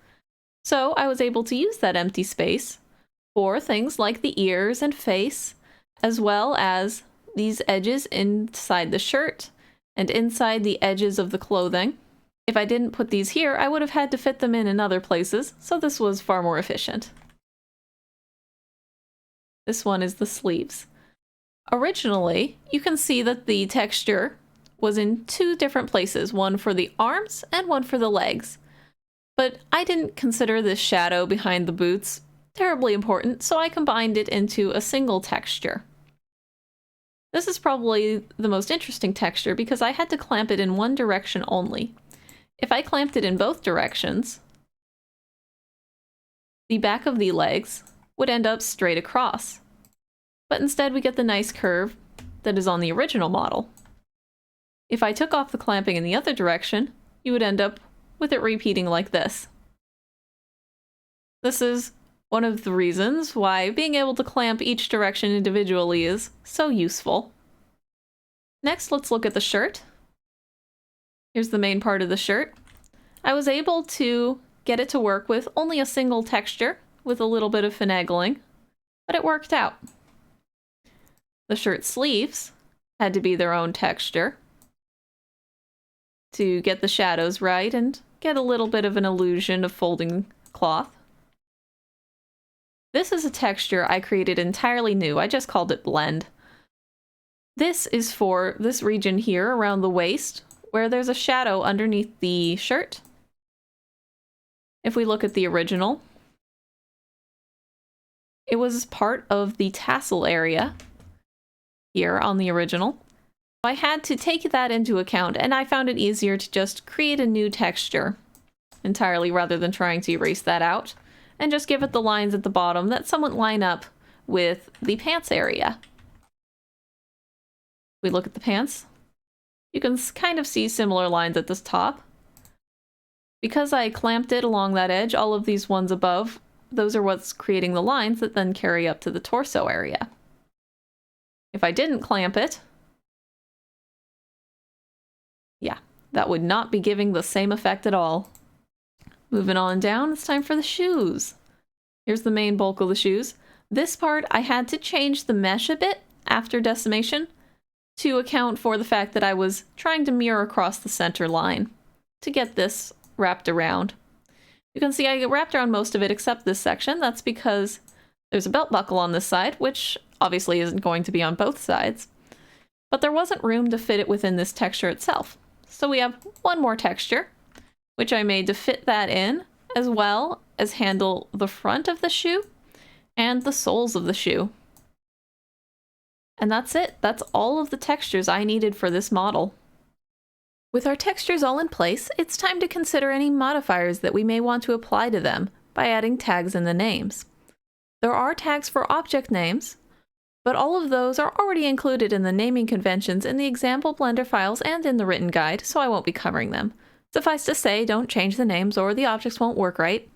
So I was able to use that empty space for things like the ears and face, as well as these edges inside the shirt and inside the edges of the clothing. If I didn't put these here, I would have had to fit them in other places, so this was far more efficient. This one is the sleeves. Originally, you can see that the texture was in two different places, one for the arms and one for the legs. But I didn't consider this shadow behind the boots terribly important, so I combined it into a single texture. This is probably the most interesting texture because I had to clamp it in one direction only. If I clamped it in both directions, the back of the legs would end up straight across. But instead we get the nice curve that is on the original model. If I took off the clamping in the other direction, you would end up with it repeating like this. This is one of the reasons why being able to clamp each direction individually is so useful. Next, let's look at the shirt. Here's the main part of the shirt. I was able to get it to work with only a single texture with a little bit of finagling, but it worked out. The shirt sleeves had to be their own texture to get the shadows right and get a little bit of an illusion of folding cloth. This is a texture I created entirely new. I just called it blend. This is for this region here around the waist where there's a shadow underneath the shirt. If we look at the original, it was part of the tassel area here on the original. I had to take that into account, and I found it easier to just create a new texture entirely rather than trying to erase that out, and just give it the lines at the bottom that somewhat line up with the pants area. We look at the pants. You can kind of see similar lines at this top. Because I clamped it along that edge, all of these ones above, those are what's creating the lines that then carry up to the torso area. If I didn't clamp it, yeah, that would not be giving the same effect at all. Moving on down, it's time for the shoes. Here's the main bulk of the shoes. This part, I had to change the mesh a bit after decimation to account for the fact that I was trying to mirror across the center line to get this wrapped around. You can see I wrapped around most of it except this section. That's because there's a belt buckle on this side, which obviously isn't going to be on both sides. But there wasn't room to fit it within this texture itself. So we have one more texture, which I made to fit that in, as well as handle the front of the shoe and the soles of the shoe. And that's it. That's all of the textures I needed for this model. With our textures all in place, it's time to consider any modifiers that we may want to apply to them by adding tags in the names. There are tags for object names, but all of those are already included in the naming conventions in the example Blender files and in the written guide, so I won't be covering them. Suffice to say, don't change the names or the objects won't work right.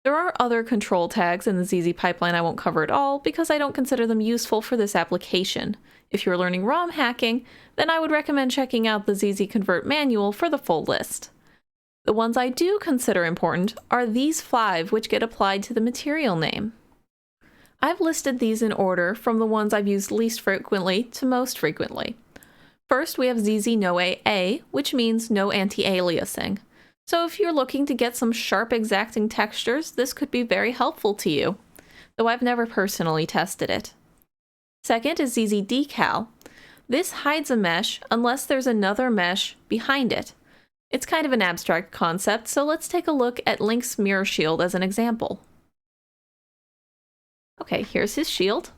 There are other control tags in the ZZ pipeline I won't cover at all because I don't consider them useful for this application. If you're learning ROM hacking, then I would recommend checking out the ZZ Convert manual for the full list. The ones I do consider important are these 5 which get applied to the material name. I've listed these in order from the ones I've used least frequently to most frequently. First, we have ZZ No AA, which means no anti-aliasing. So if you're looking to get some sharp exacting textures, this could be very helpful to you, though I've never personally tested it. Second is ZZ Decal. This hides a mesh unless there's another mesh behind it. It's kind of an abstract concept, so let's take a look at Link's mirror shield as an example. Okay, here's his shield.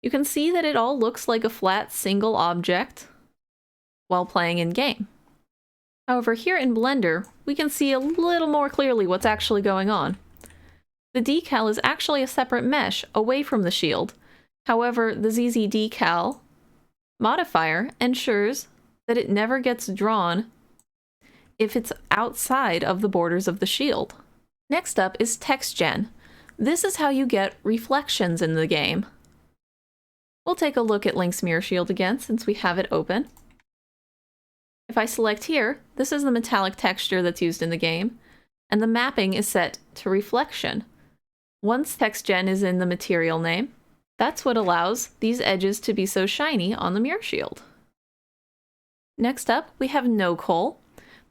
You can see that it all looks like a flat single object while playing in game. However, here in Blender, we can see a little more clearly what's actually going on. The decal is actually a separate mesh away from the shield. However, the ZZ decal modifier ensures that it never gets drawn if it's outside of the borders of the shield. Next up is text gen. This is how you get reflections in the game. We'll take a look at Link's mirror shield again since we have it open. If I select here, this is the metallic texture that's used in the game, and the mapping is set to reflection. Once text gen is in the material name, that's what allows these edges to be so shiny on the mirror shield. Next up, we have no coal.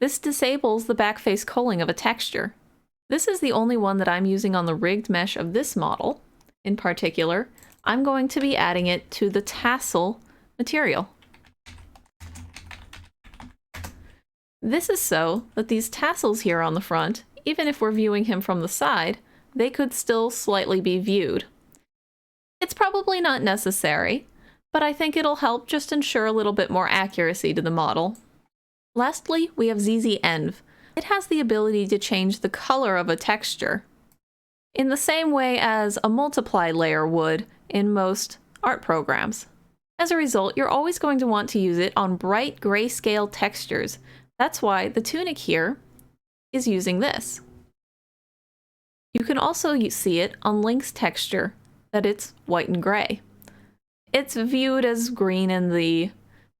This disables the backface culling of a texture. This is the only one that I'm using on the rigged mesh of this model. In particular, I'm going to be adding it to the tassel material. This is so that these tassels here on the front, even if we're viewing him from the side, they could still slightly be viewed. It's probably not necessary, but I think it'll help just ensure a little bit more accuracy to the model. Lastly, we have ZZEnv. It has the ability to change the color of a texture, in the same way as a multiply layer would in most art programs. As a result, you're always going to want to use it on bright grayscale textures. That's why the tunic here is using this. You can also see it on Link's texture, that it's white and gray. It's viewed as green in the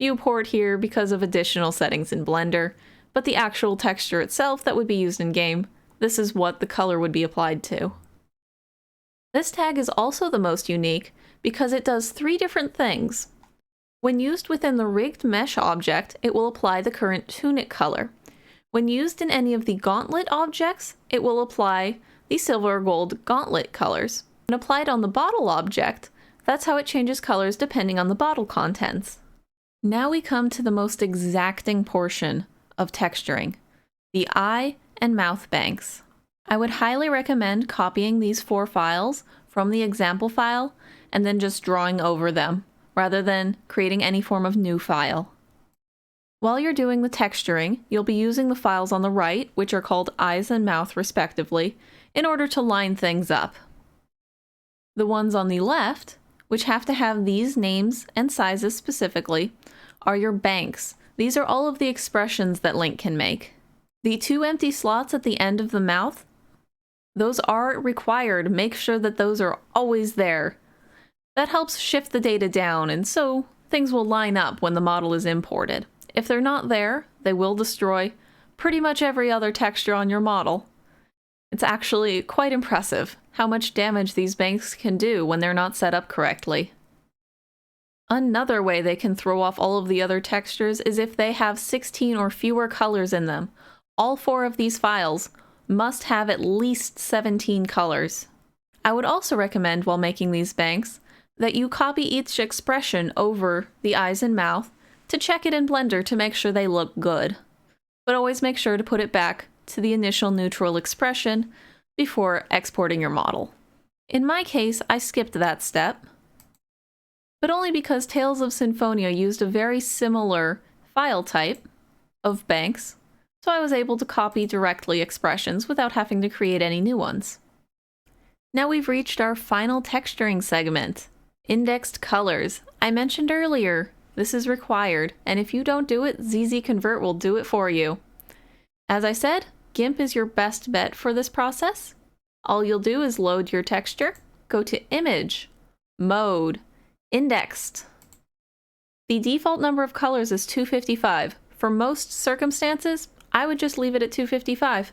viewport here because of additional settings in Blender, but the actual texture itself that would be used in game, this is what the color would be applied to. This tag is also the most unique because it does 3 different things. When used within the rigged mesh object, it will apply the current tunic color. When used in any of the gauntlet objects, it will apply the silver or gold gauntlet colors. When applied on the bottle object, that's how it changes colors depending on the bottle contents. Now we come to the most exacting portion of texturing, the eye and mouth banks. I would highly recommend copying these 4 files from the example file and then just drawing over them, rather than creating any form of new file. While you're doing the texturing, you'll be using the files on the right, which are called eyes and mouth respectively, in order to line things up. The ones on the left, which have to have these names and sizes specifically, are your banks. These are all of the expressions that Link can make. The 2 empty slots at the end of the mouth, those are required. Make sure that those are always there. That helps shift the data down, and so things will line up when the model is imported. If they're not there, they will destroy pretty much every other texture on your model. It's actually quite impressive how much damage these banks can do when they're not set up correctly. Another way they can throw off all of the other textures is if they have 16 or fewer colors in them. All 4 of these files must have at least 17 colors. I would also recommend, while making these banks, that you copy each expression over the eyes and mouth to check it in Blender to make sure they look good. But always make sure to put it back to the initial neutral expression before exporting your model. In my case, I skipped that step, but only because Tales of Symphonia used a very similar file type of banks, so I was able to copy directly expressions without having to create any new ones. Now we've reached our final texturing segment, indexed colors. I mentioned earlier, this is required, and if you don't do it, ZZ Convert will do it for you. As I said, GIMP is your best bet for this process. All you'll do is load your texture, go to Image, Mode, Indexed. The default number of colors is 255. For most circumstances, I would just leave it at 255.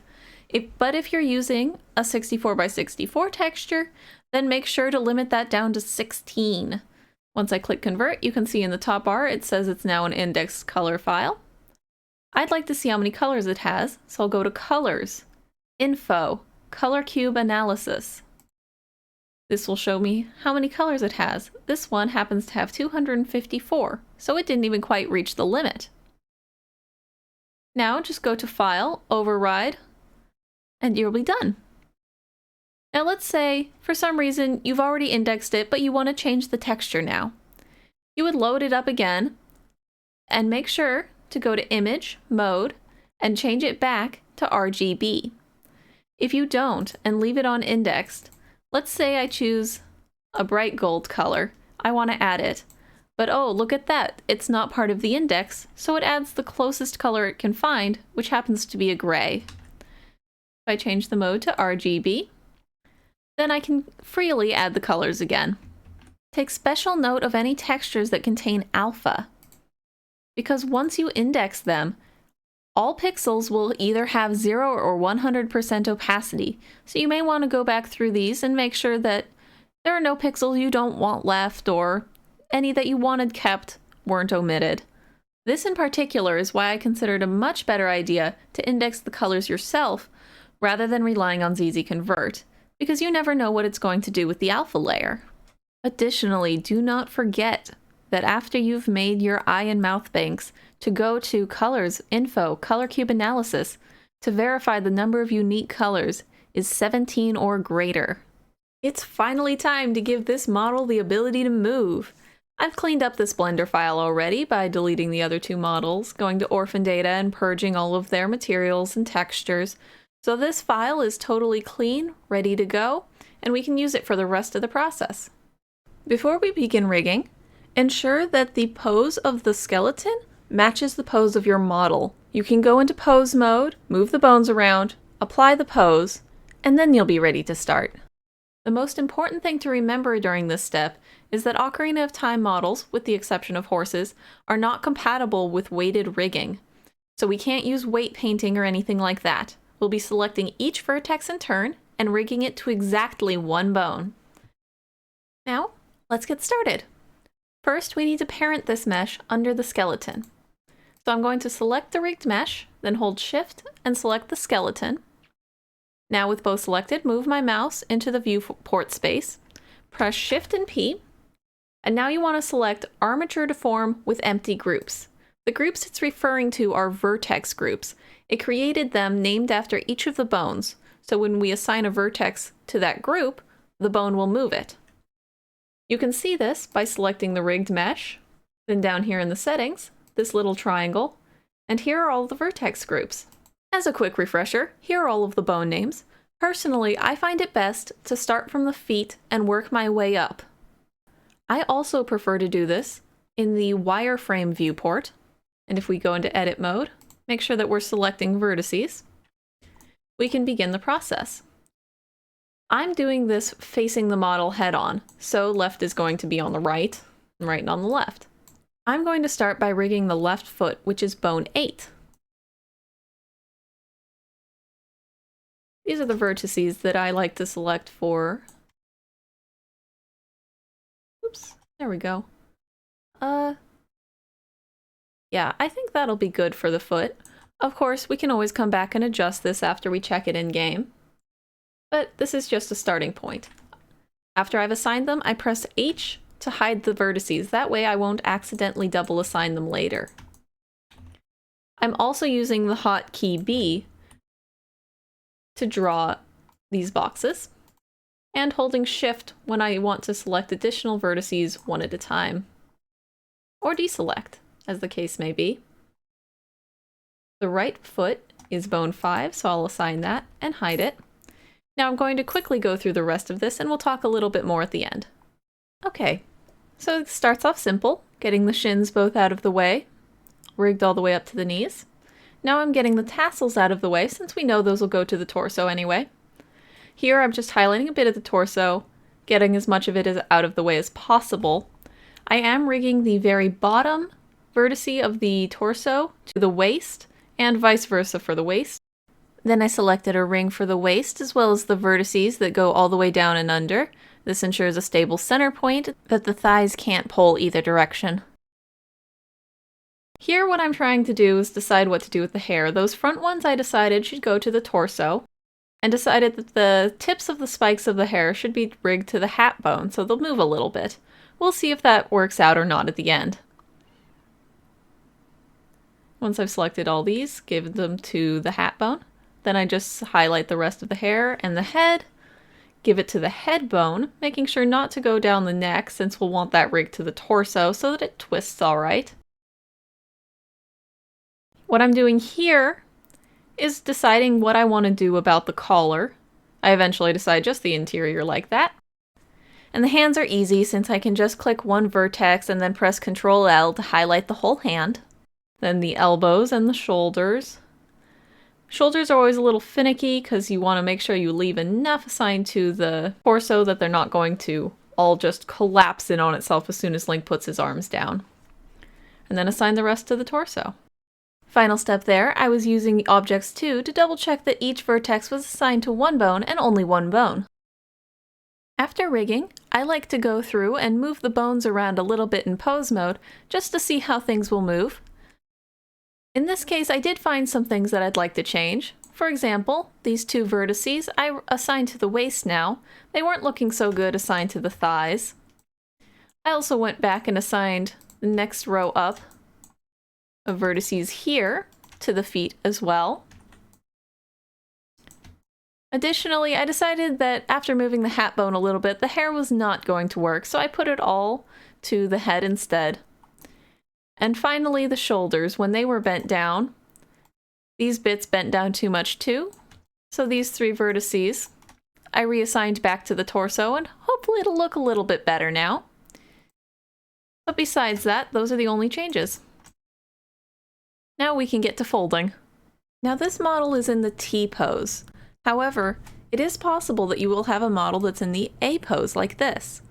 But if you're using a 64 by 64 texture, then make sure to limit that down to 16. Once I click Convert, you can see in the top bar it says it's now an indexed color file. I'd like to see how many colors it has, so I'll go to Colors, Info, Color Cube Analysis. This will show me how many colors it has. This one happens to have 254, so it didn't even quite reach the limit. Now just go to File, Override, and you'll be done. Now let's say, for some reason, you've already indexed it, but you want to change the texture now. You would load it up again, and make sure to go to Image, Mode, and change it back to RGB. If you don't and leave it on indexed, let's say I choose a bright gold color. I want to add it. But oh, look at that. It's not part of the index, so it adds the closest color it can find, which happens to be a gray. If I change the mode to RGB, then I can freely add the colors again. Take special note of any textures that contain alpha, because once you index them, all pixels will either have 0 or 100% opacity, so you may want to go back through these and make sure that there are no pixels you don't want left or any that you wanted kept weren't omitted. This in particular is why I considered a much better idea to index the colors yourself rather than relying on ZZConvert, because you never know what it's going to do with the alpha layer. Additionally, do not forget that after you've made your eye and mouth banks, to go to Colors, Info, Color Cube Analysis to verify the number of unique colors is 17 or greater. It's finally time to give this model the ability to move. I've cleaned up this Blender file already by deleting the other two models, going to Orphan Data and purging all of their materials and textures. So this file is totally clean, ready to go, and we can use it for the rest of the process. Before we begin rigging, ensure that the pose of the skeleton matches the pose of your model. You can go into pose mode, move the bones around, apply the pose, and then you'll be ready to start. The most important thing to remember during this step is that Ocarina of Time models, with the exception of horses, are not compatible with weighted rigging. So we can't use weight painting or anything like that. We'll be selecting each vertex in turn and rigging it to exactly one bone. Now, let's get started. First, we need to parent this mesh under the skeleton. So I'm going to select the rigged mesh, then hold Shift and select the skeleton. Now with both selected, move my mouse into the viewport space, press Shift and P, and now you want to select Armature Deform with empty groups. The groups it's referring to are vertex groups. It created them named after each of the bones, so when we assign a vertex to that group, the bone will move it. You can see this by selecting the rigged mesh, then down here in the settings, this little triangle, and here are all the vertex groups. As a quick refresher, here are all of the bone names. Personally, I find it best to start from the feet and work my way up. I also prefer to do this in the wireframe viewport, and if we go into edit mode, make sure that we're selecting vertices, we can begin the process. I'm doing this facing the model head on, so left is going to be on the right, and right on the left. I'm going to start by rigging the left foot, which is bone 8. These are the vertices that I like to select for... Oops, there we go. Yeah, I think that'll be good for the foot. Of course, we can always come back and adjust this after we check it in-game. But this is just a starting point. After I've assigned them, I press H to hide the vertices. That way I won't accidentally double assign them later. I'm also using the hotkey B to draw these boxes, and holding Shift when I want to select additional vertices one at a time, or deselect, as the case may be. The right foot is bone 5, so I'll assign that and hide it. Now I'm going to quickly go through the rest of this and we'll talk a little bit more at the end. Okay, so it starts off simple, getting the shins both out of the way, rigged all the way up to the knees. Now I'm getting the tassels out of the way, since we know those will go to the torso anyway. Here I'm just highlighting a bit of the torso, getting as much of it out of the way as possible. I am rigging the very bottom vertice of the torso to the waist, and vice versa for the waist. Then I selected a ring for the waist, as well as the vertices that go all the way down and under. This ensures a stable center point that the thighs can't pull either direction. Here what I'm trying to do is decide what to do with the hair. Those front ones I decided should go to the torso, and decided that the tips of the spikes of the hair should be rigged to the hat bone, so they'll move a little bit. We'll see if that works out or not at the end. Once I've selected all these, give them to the hat bone. Then I just highlight the rest of the hair and the head, give it to the head bone, making sure not to go down the neck since we'll want that rigged to the torso so that it twists all right. What I'm doing here is deciding what I want to do about the collar. I eventually decide just the interior like that. And the hands are easy since I can just click one vertex and then press Ctrl L to highlight the whole hand. Then the elbows and the shoulders. Shoulders are always a little finicky because you want to make sure you leave enough assigned to the torso that they're not going to all just collapse in on itself as soon as Link puts his arms down. And then assign the rest to the torso. Final step there, I was using Objects 2 to double check that each vertex was assigned to one bone and only one bone. After rigging, I like to go through and move the bones around a little bit in pose mode just to see how things will move. In this case, I did find some things that I'd like to change. For example, these two vertices I assigned to the waist now. They weren't looking so good assigned to the thighs. I also went back and assigned the next row up of vertices here to the feet as well. Additionally, I decided that after moving the hat bone a little bit, the hair was not going to work, so I put it all to the head instead. And finally, the shoulders, when they were bent down, these bits bent down too much too, so these three vertices I reassigned back to the torso, and hopefully it'll look a little bit better now. But besides that, those are the only changes. Now we can get to folding. Now this model is in the T pose. However, it is possible that you will have a model that's in the A pose like this.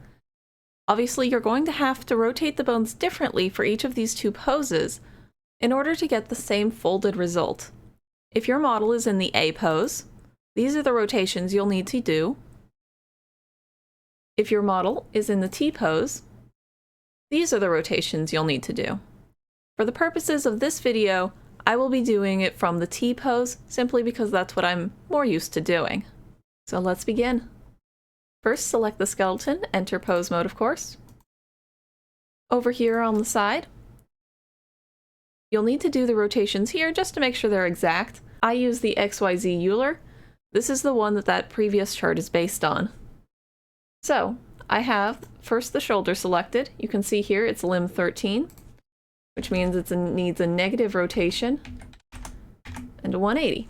Obviously, you're going to have to rotate the bones differently for each of these two poses in order to get the same folded result. If your model is in the A pose, these are the rotations you'll need to do. If your model is in the T pose, these are the rotations you'll need to do. For the purposes of this video, I will be doing it from the T pose simply because that's what I'm more used to doing. So let's begin. First, select the skeleton, enter pose mode of course. Over here on the side, you'll need to do the rotations here just to make sure they're exact. I use the XYZ Euler. This is the one that previous chart is based on. So, I have first the shoulder selected. You can see here it's limb 13. Which means it needs a negative rotation and a 180.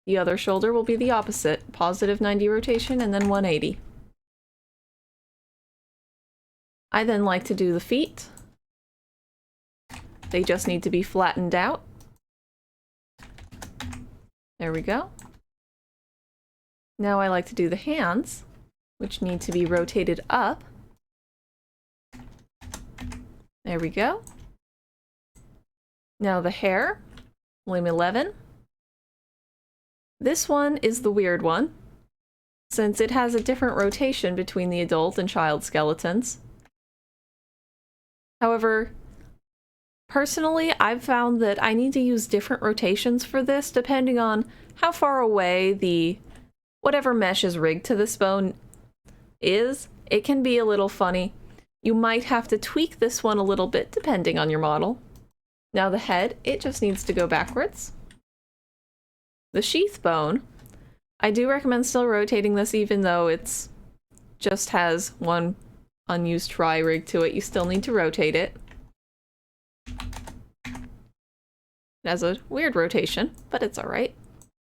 The other shoulder will be the opposite, positive 90 rotation and then 180. I then like to do the feet. They just need to be flattened out. There we go. Now I like to do the hands, which need to be rotated up. There we go. Now the hair, limb 11. This one is the weird one, since it has a different rotation between the adult and child skeletons. However, personally, I've found that I need to use different rotations for this depending on how far away the whatever mesh is rigged to this bone is. It can be a little funny. You might have to tweak this one a little bit depending on your model. Now the head, it just needs to go backwards. The sheath bone, I do recommend still rotating this even though it's just has one unused try rig to it. You still need to rotate it. It has a weird rotation, but it's alright.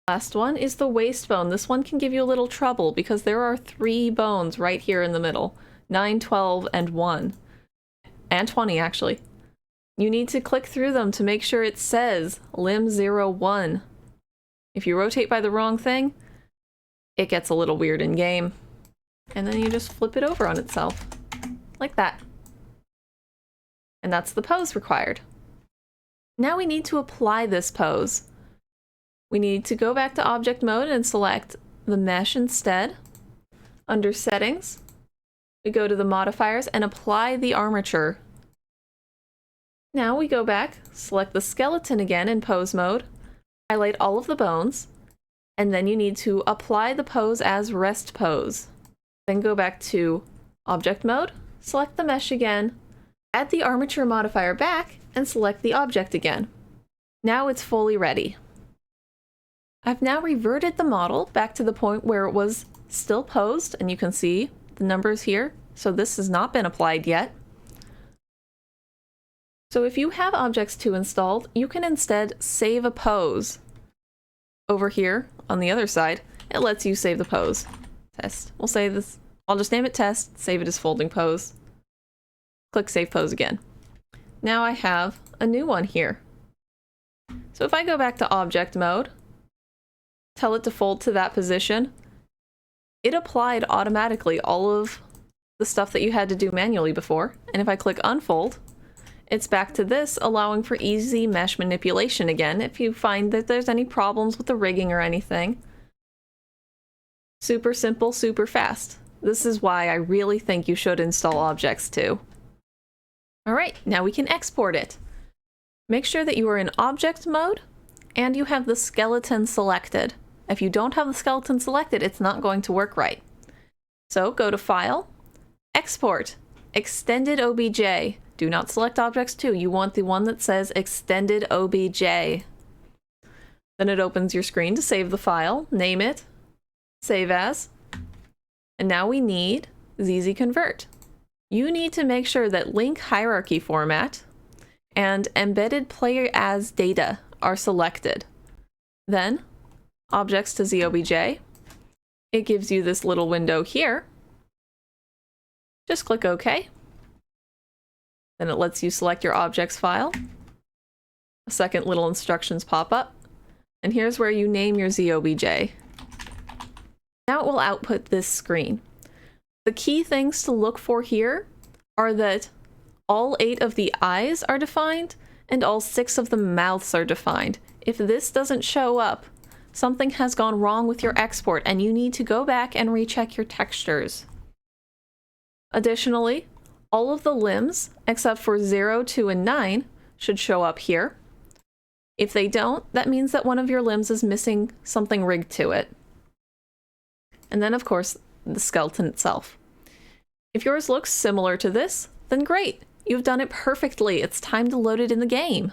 Last one is the waist bone. This one can give you a little trouble because there are 3 bones right here in the middle. 9, 12, and 1. And 20, actually. You need to click through them to make sure it says limb 0, 1. If you rotate by the wrong thing, it gets a little weird in game. And then you just flip it over on itself. Like that. And that's the pose required. Now we need to apply this pose. We need to go back to object mode and select the mesh instead. Under settings, we go to the modifiers and apply the armature. Now we go back, select the skeleton again in pose mode, highlight all of the bones, and then you need to apply the pose as rest pose. Then go back to object mode, select the mesh again, add the armature modifier back, and select the object again. Now it's fully ready. I've now reverted the model back to the point where it was still posed, and you can see the numbers here, so this has not been applied yet. So if you have Objects 2 installed, you can instead save a pose over here on the other side, it lets you save the pose. Test. We'll say this, I'll just name it test, save it as folding pose. Click save pose again. Now I have a new one here. So if I go back to object mode, tell it to fold to that position, it applied automatically all of the stuff that you had to do manually before. And if I click unfold, it's back to this, allowing for easy mesh manipulation again if you find that there's any problems with the rigging or anything. Super simple, super fast. This is why I really think you should install objects too. Alright, now we can export it. Make sure that you are in object mode and you have the skeleton selected. If you don't have the skeleton selected, it's not going to work right. So go to File, Export, Extended OBJ. Do not select Objects 2. You want the one that says Extended OBJ. Then it opens your screen to save the file, name it, save as, and now we need ZZConvert. You need to make sure that link hierarchy format and embedded player as data are selected. Then objects to ZOBJ. It gives you this little window here. Just click OK. Then it lets you select your objects file. A second little instructions pop up. And here's where you name your ZOBJ. Now it will output this screen. The key things to look for here are that all 8 of the eyes are defined and all 6 of the mouths are defined. If this doesn't show up, something has gone wrong with your export and you need to go back and recheck your textures. Additionally, all of the limbs, except for 0, 2, and 9, should show up here. If they don't, that means that one of your limbs is missing something rigged to it. And then, of course, the skeleton itself. If yours looks similar to this, then great! You've done it perfectly! It's time to load it in the game!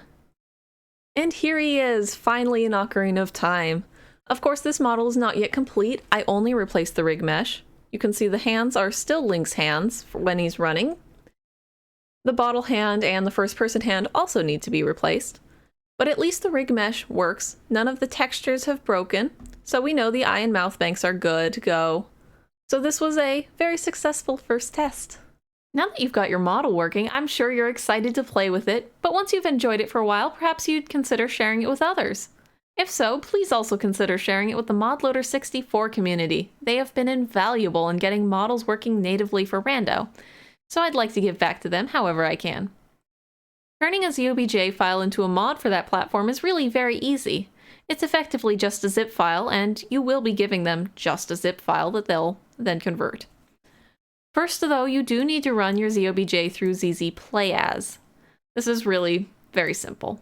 And here he is, finally in Ocarina of Time. Of course, this model is not yet complete. I only replaced the rig mesh. You can see the hands are still Link's hands for when he's running. The bottle hand and the first-person hand also need to be replaced. But at least the rig mesh works. None of the textures have broken, so we know the eye and mouth banks are good to go. So this was a very successful first test. Now that you've got your model working, I'm sure you're excited to play with it, but once you've enjoyed it for a while, perhaps you'd consider sharing it with others. If so, please also consider sharing it with the ModLoader64 community. They have been invaluable in getting models working natively for Rando, so I'd like to give back to them however I can. Turning a ZOBJ file into a mod for that platform is really very easy. It's effectively just a zip file, and you will be giving them just a zip file that they'll then convert. First, though, you do need to run your ZOBJ through ZZPlayAs. This is really very simple.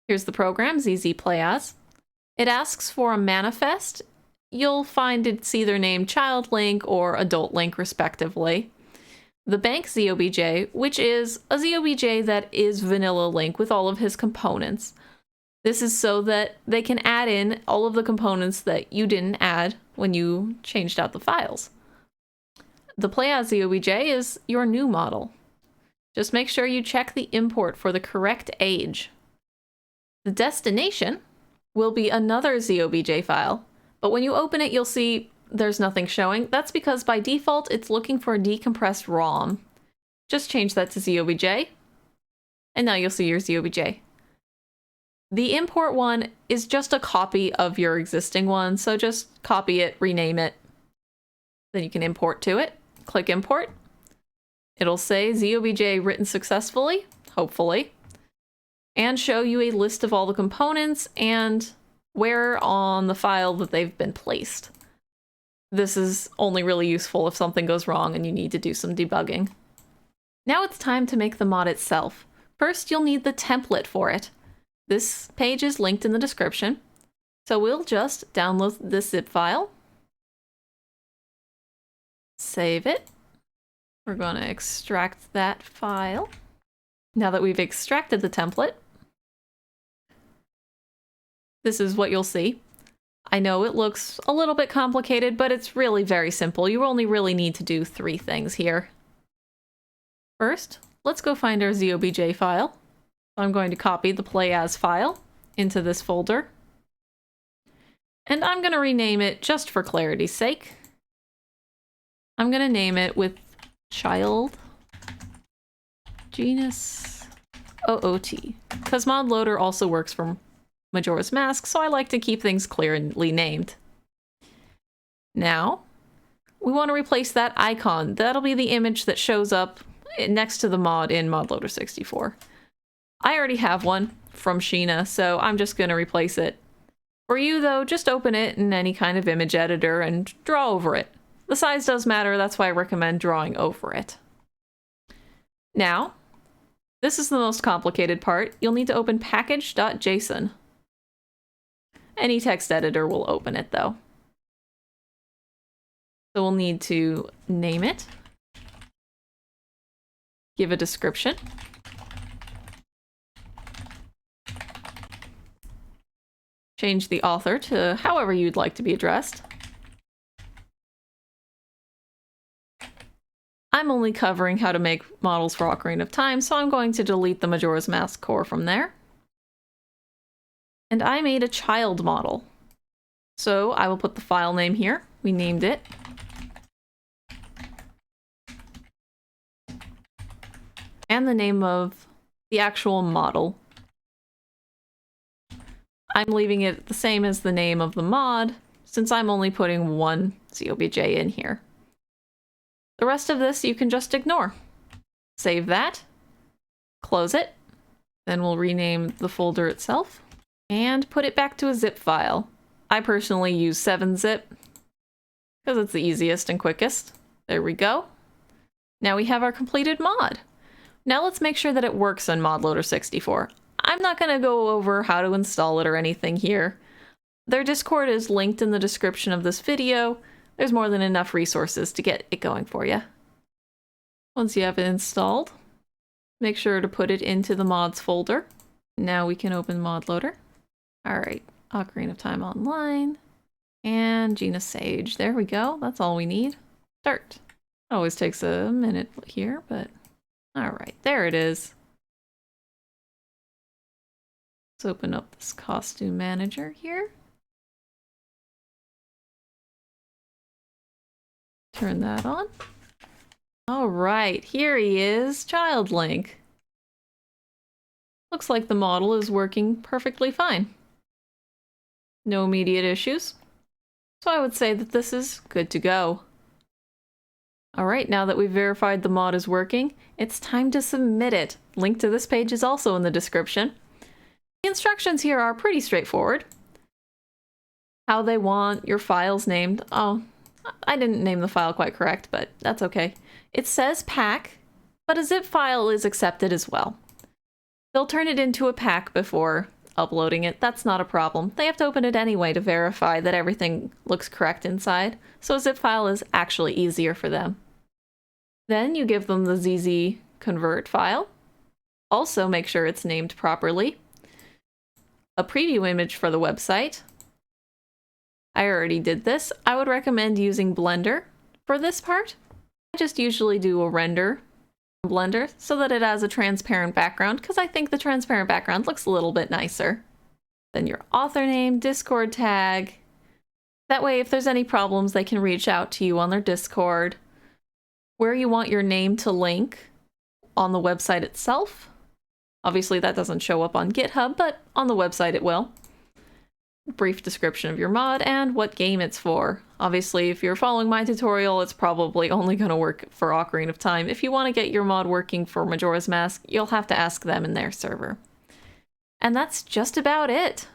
Here's the program, ZZPlayAs. It asks for a manifest. You'll find it's either named Child Link or Adult Link, respectively. The bank ZOBJ, which is a ZOBJ that is vanilla Link with all of his components. This is so that they can add in all of the components that you didn't add when you changed out the files. The PlayAs ZOBJ is your new model. Just make sure you check the import for the correct age. The destination will be another ZOBJ file, but when you open it, you'll see there's nothing showing. That's because by default, it's looking for a decompressed ROM. Just change that to ZOBJ, and now you'll see your ZOBJ. The import one is just a copy of your existing one, so just copy it, rename it. Then you can import to it. Click import. It'll say ZOBJ written successfully, hopefully, and show you a list of all the components and where on the file that they've been placed. This is only really useful if something goes wrong and you need to do some debugging. Now it's time to make the mod itself. First, you'll need the template for it. This page is linked in the description, so we'll just download this zip file, save it. We're going to extract that file. Now that we've extracted the template, this is what you'll see. I know it looks a little bit complicated, but it's really very simple. You only really need to do 3 things here. First, let's go find our ZOBJ file. I'm going to copy the PlayAs file into this folder. And I'm going to rename it just for clarity's sake. I'm going to name it with child genus OOT, because mod loader also works for Majora's Mask, so I like to keep things clearly named. Now, we want to replace that icon. That'll be the image that shows up next to the mod in ModLoader 64. I already have one from Sheena, so I'm just going to replace it. For you, though, just open it in any kind of image editor and draw over it. The size does matter, that's why I recommend drawing over it. Now, this is the most complicated part. You'll need to open package.json. Any text editor will open it, though. So we'll need to name it, give a description, change the author to however you'd like to be addressed. I'm only covering how to make models for Ocarina of Time, so I'm going to delete the Majora's Mask core from there. And I made a child model. So I will put the file name here. We named it. And the name of the actual model. I'm leaving it the same as the name of the mod, since I'm only putting one ZOBJ in here. The rest of this you can just ignore. Save that, close it, then we'll rename the folder itself, and put it back to a zip file. I personally use 7-zip, because it's the easiest and quickest. There we go. Now we have our completed mod. Now let's make sure that it works in ModLoader 64. I'm not going to go over how to install it or anything here. Their Discord is linked in the description of this video. There's more than enough resources to get it going for you. Once you have it installed, make sure to put it into the mods folder. Now we can open ModLoader. Alright, Ocarina of Time Online, and Gina Sage. There we go, that's all we need. Start. It always takes a minute here, but alright, there it is. Let's open up this costume manager here. Turn that on. All right, here he is, Child Link. Looks like the model is working perfectly fine. No immediate issues. So I would say that this is good to go. All right, now that we've verified the mod is working, it's time to submit it. Link to this page is also in the description. The instructions here are pretty straightforward. How they want your files named. Oh, I didn't name the file quite correct, but that's okay. It says pack, but a zip file is accepted as well. They'll turn it into a pack before uploading it. That's not a problem. They have to open it anyway to verify that everything looks correct inside, so a zip file is actually easier for them. Then you give them the ZZ convert file. Also make sure it's named properly. A preview image for the website. I already did this. I would recommend using Blender for this part. I just usually do a render in Blender so that it has a transparent background, because I think the transparent background looks a little bit nicer. Then your author name, Discord tag. That way if there's any problems they can reach out to you on their Discord. Where you want your name to link on the website itself. Obviously that doesn't show up on GitHub, but on the website it will. Brief description of your mod and what game it's for. Obviously, if you're following my tutorial, it's probably only going to work for Ocarina of Time. If you want to get your mod working for Majora's Mask, you'll have to ask them in their server. And that's just about it.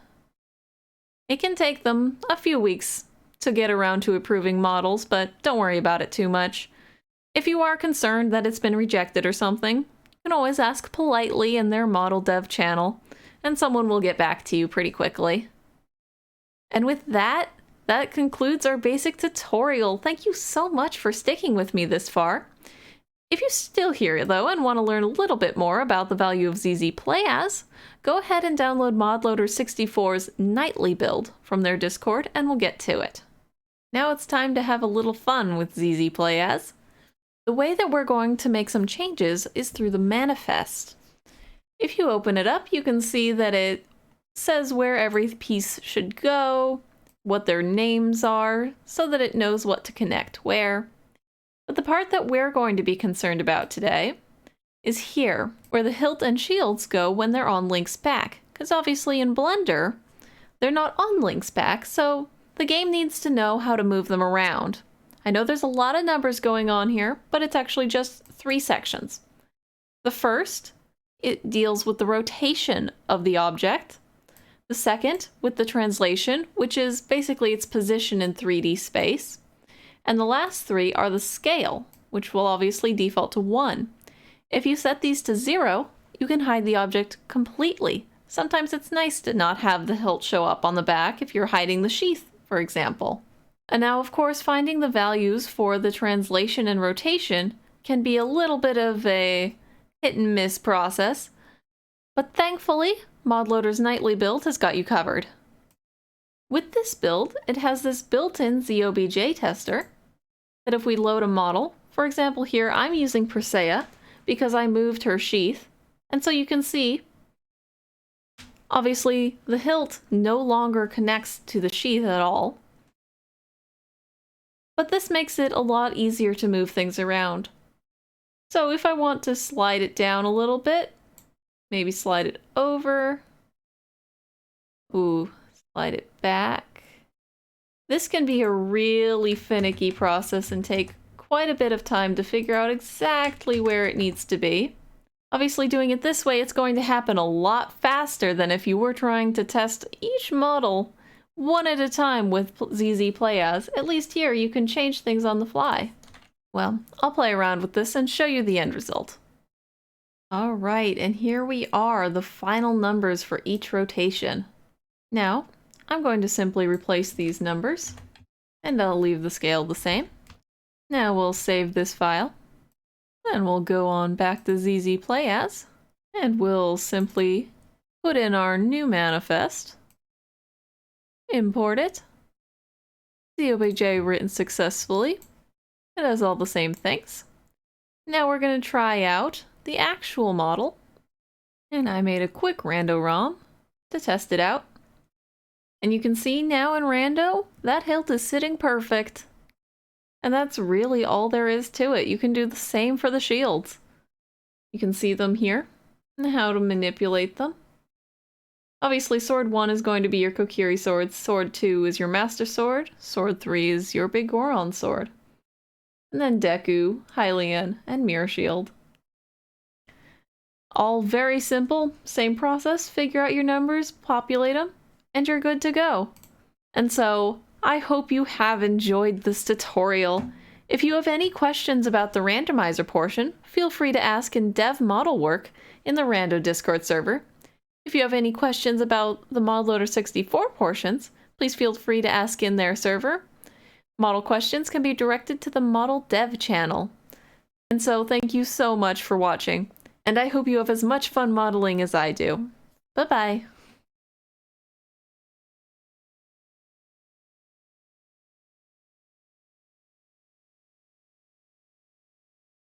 It can take them a few weeks to get around to approving models, but don't worry about it too much. If you are concerned that it's been rejected or something, you can always ask politely in their model dev channel, and someone will get back to you pretty quickly. And with that, that concludes our basic tutorial. Thank you so much for sticking with me this far. If you're still here though and want to learn a little bit more about the value of ZZ Play As, go ahead and download ModLoader 64's nightly build from their Discord and we'll get to it. Now it's time to have a little fun with ZZ Play As. The way that we're going to make some changes is through the manifest. If you open it up, you can see that it says where every piece should go. what their names are, so that it knows what to connect where. But the part that we're going to be concerned about today is here, where the hilt and shields go when they're on Link's back, because obviously in Blender, they're not on Link's back, so the game needs to know how to move them around. I know there's a lot of numbers going on here, but it's actually just 3 sections. The first, it deals with the rotation of the object. The second, with the translation, which is basically its position in 3D space. And the last 3 are the scale, which will obviously default to 1. If you set these to 0, you can hide the object completely. Sometimes it's nice to not have the hilt show up on the back if you're hiding the sheath, for example. And now, of course, finding the values for the translation and rotation can be a little bit of a hit and miss process, but thankfully, ModLoader's nightly build has got you covered. With this build, it has this built-in ZOBJ tester that if we load a model, for example here I'm using Persea because I moved her sheath, and so you can see, obviously the hilt no longer connects to the sheath at all. But this makes it a lot easier to move things around. So if I want to slide it down a little bit, maybe slide it over, slide it back. This can be a really finicky process and take quite a bit of time to figure out exactly where it needs to be. Obviously doing it this way, it's going to happen a lot faster than if you were trying to test each model one at a time with ZZ Play As. At least here you can change things on the fly. Well, I'll play around with this and show you the end result. Alright, and here we are, the final numbers for each rotation. Now, I'm going to simply replace these numbers, and I'll leave the scale the same. Now we'll save this file, then we'll go on back to ZZ Play As, and we'll simply put in our new manifest, import it, ZOBJ written successfully. It has all the same things. Now we're going to try out the actual model, and I made a quick rando ROM to test it out. And you can see now in rando, that hilt is sitting perfect. And that's really all there is to it. You can do the same for the shields. You can see them here, and how to manipulate them. Obviously, sword 1 is going to be your Kokiri sword, sword 2 is your Master Sword, sword 3 is your Big Goron sword. And then Deku, Hylian, and Mirror Shield. All very simple, same process, figure out your numbers, populate them, and you're good to go. And so, I hope you have enjoyed this tutorial. If you have any questions about the randomizer portion, feel free to ask in Dev Model Work in the Rando Discord server. If you have any questions about the ModLoader 64 portions, please feel free to ask in their server. Model questions can be directed to the Model Dev channel. And so thank you so much for watching, and I hope you have as much fun modeling as I do. Bye-bye!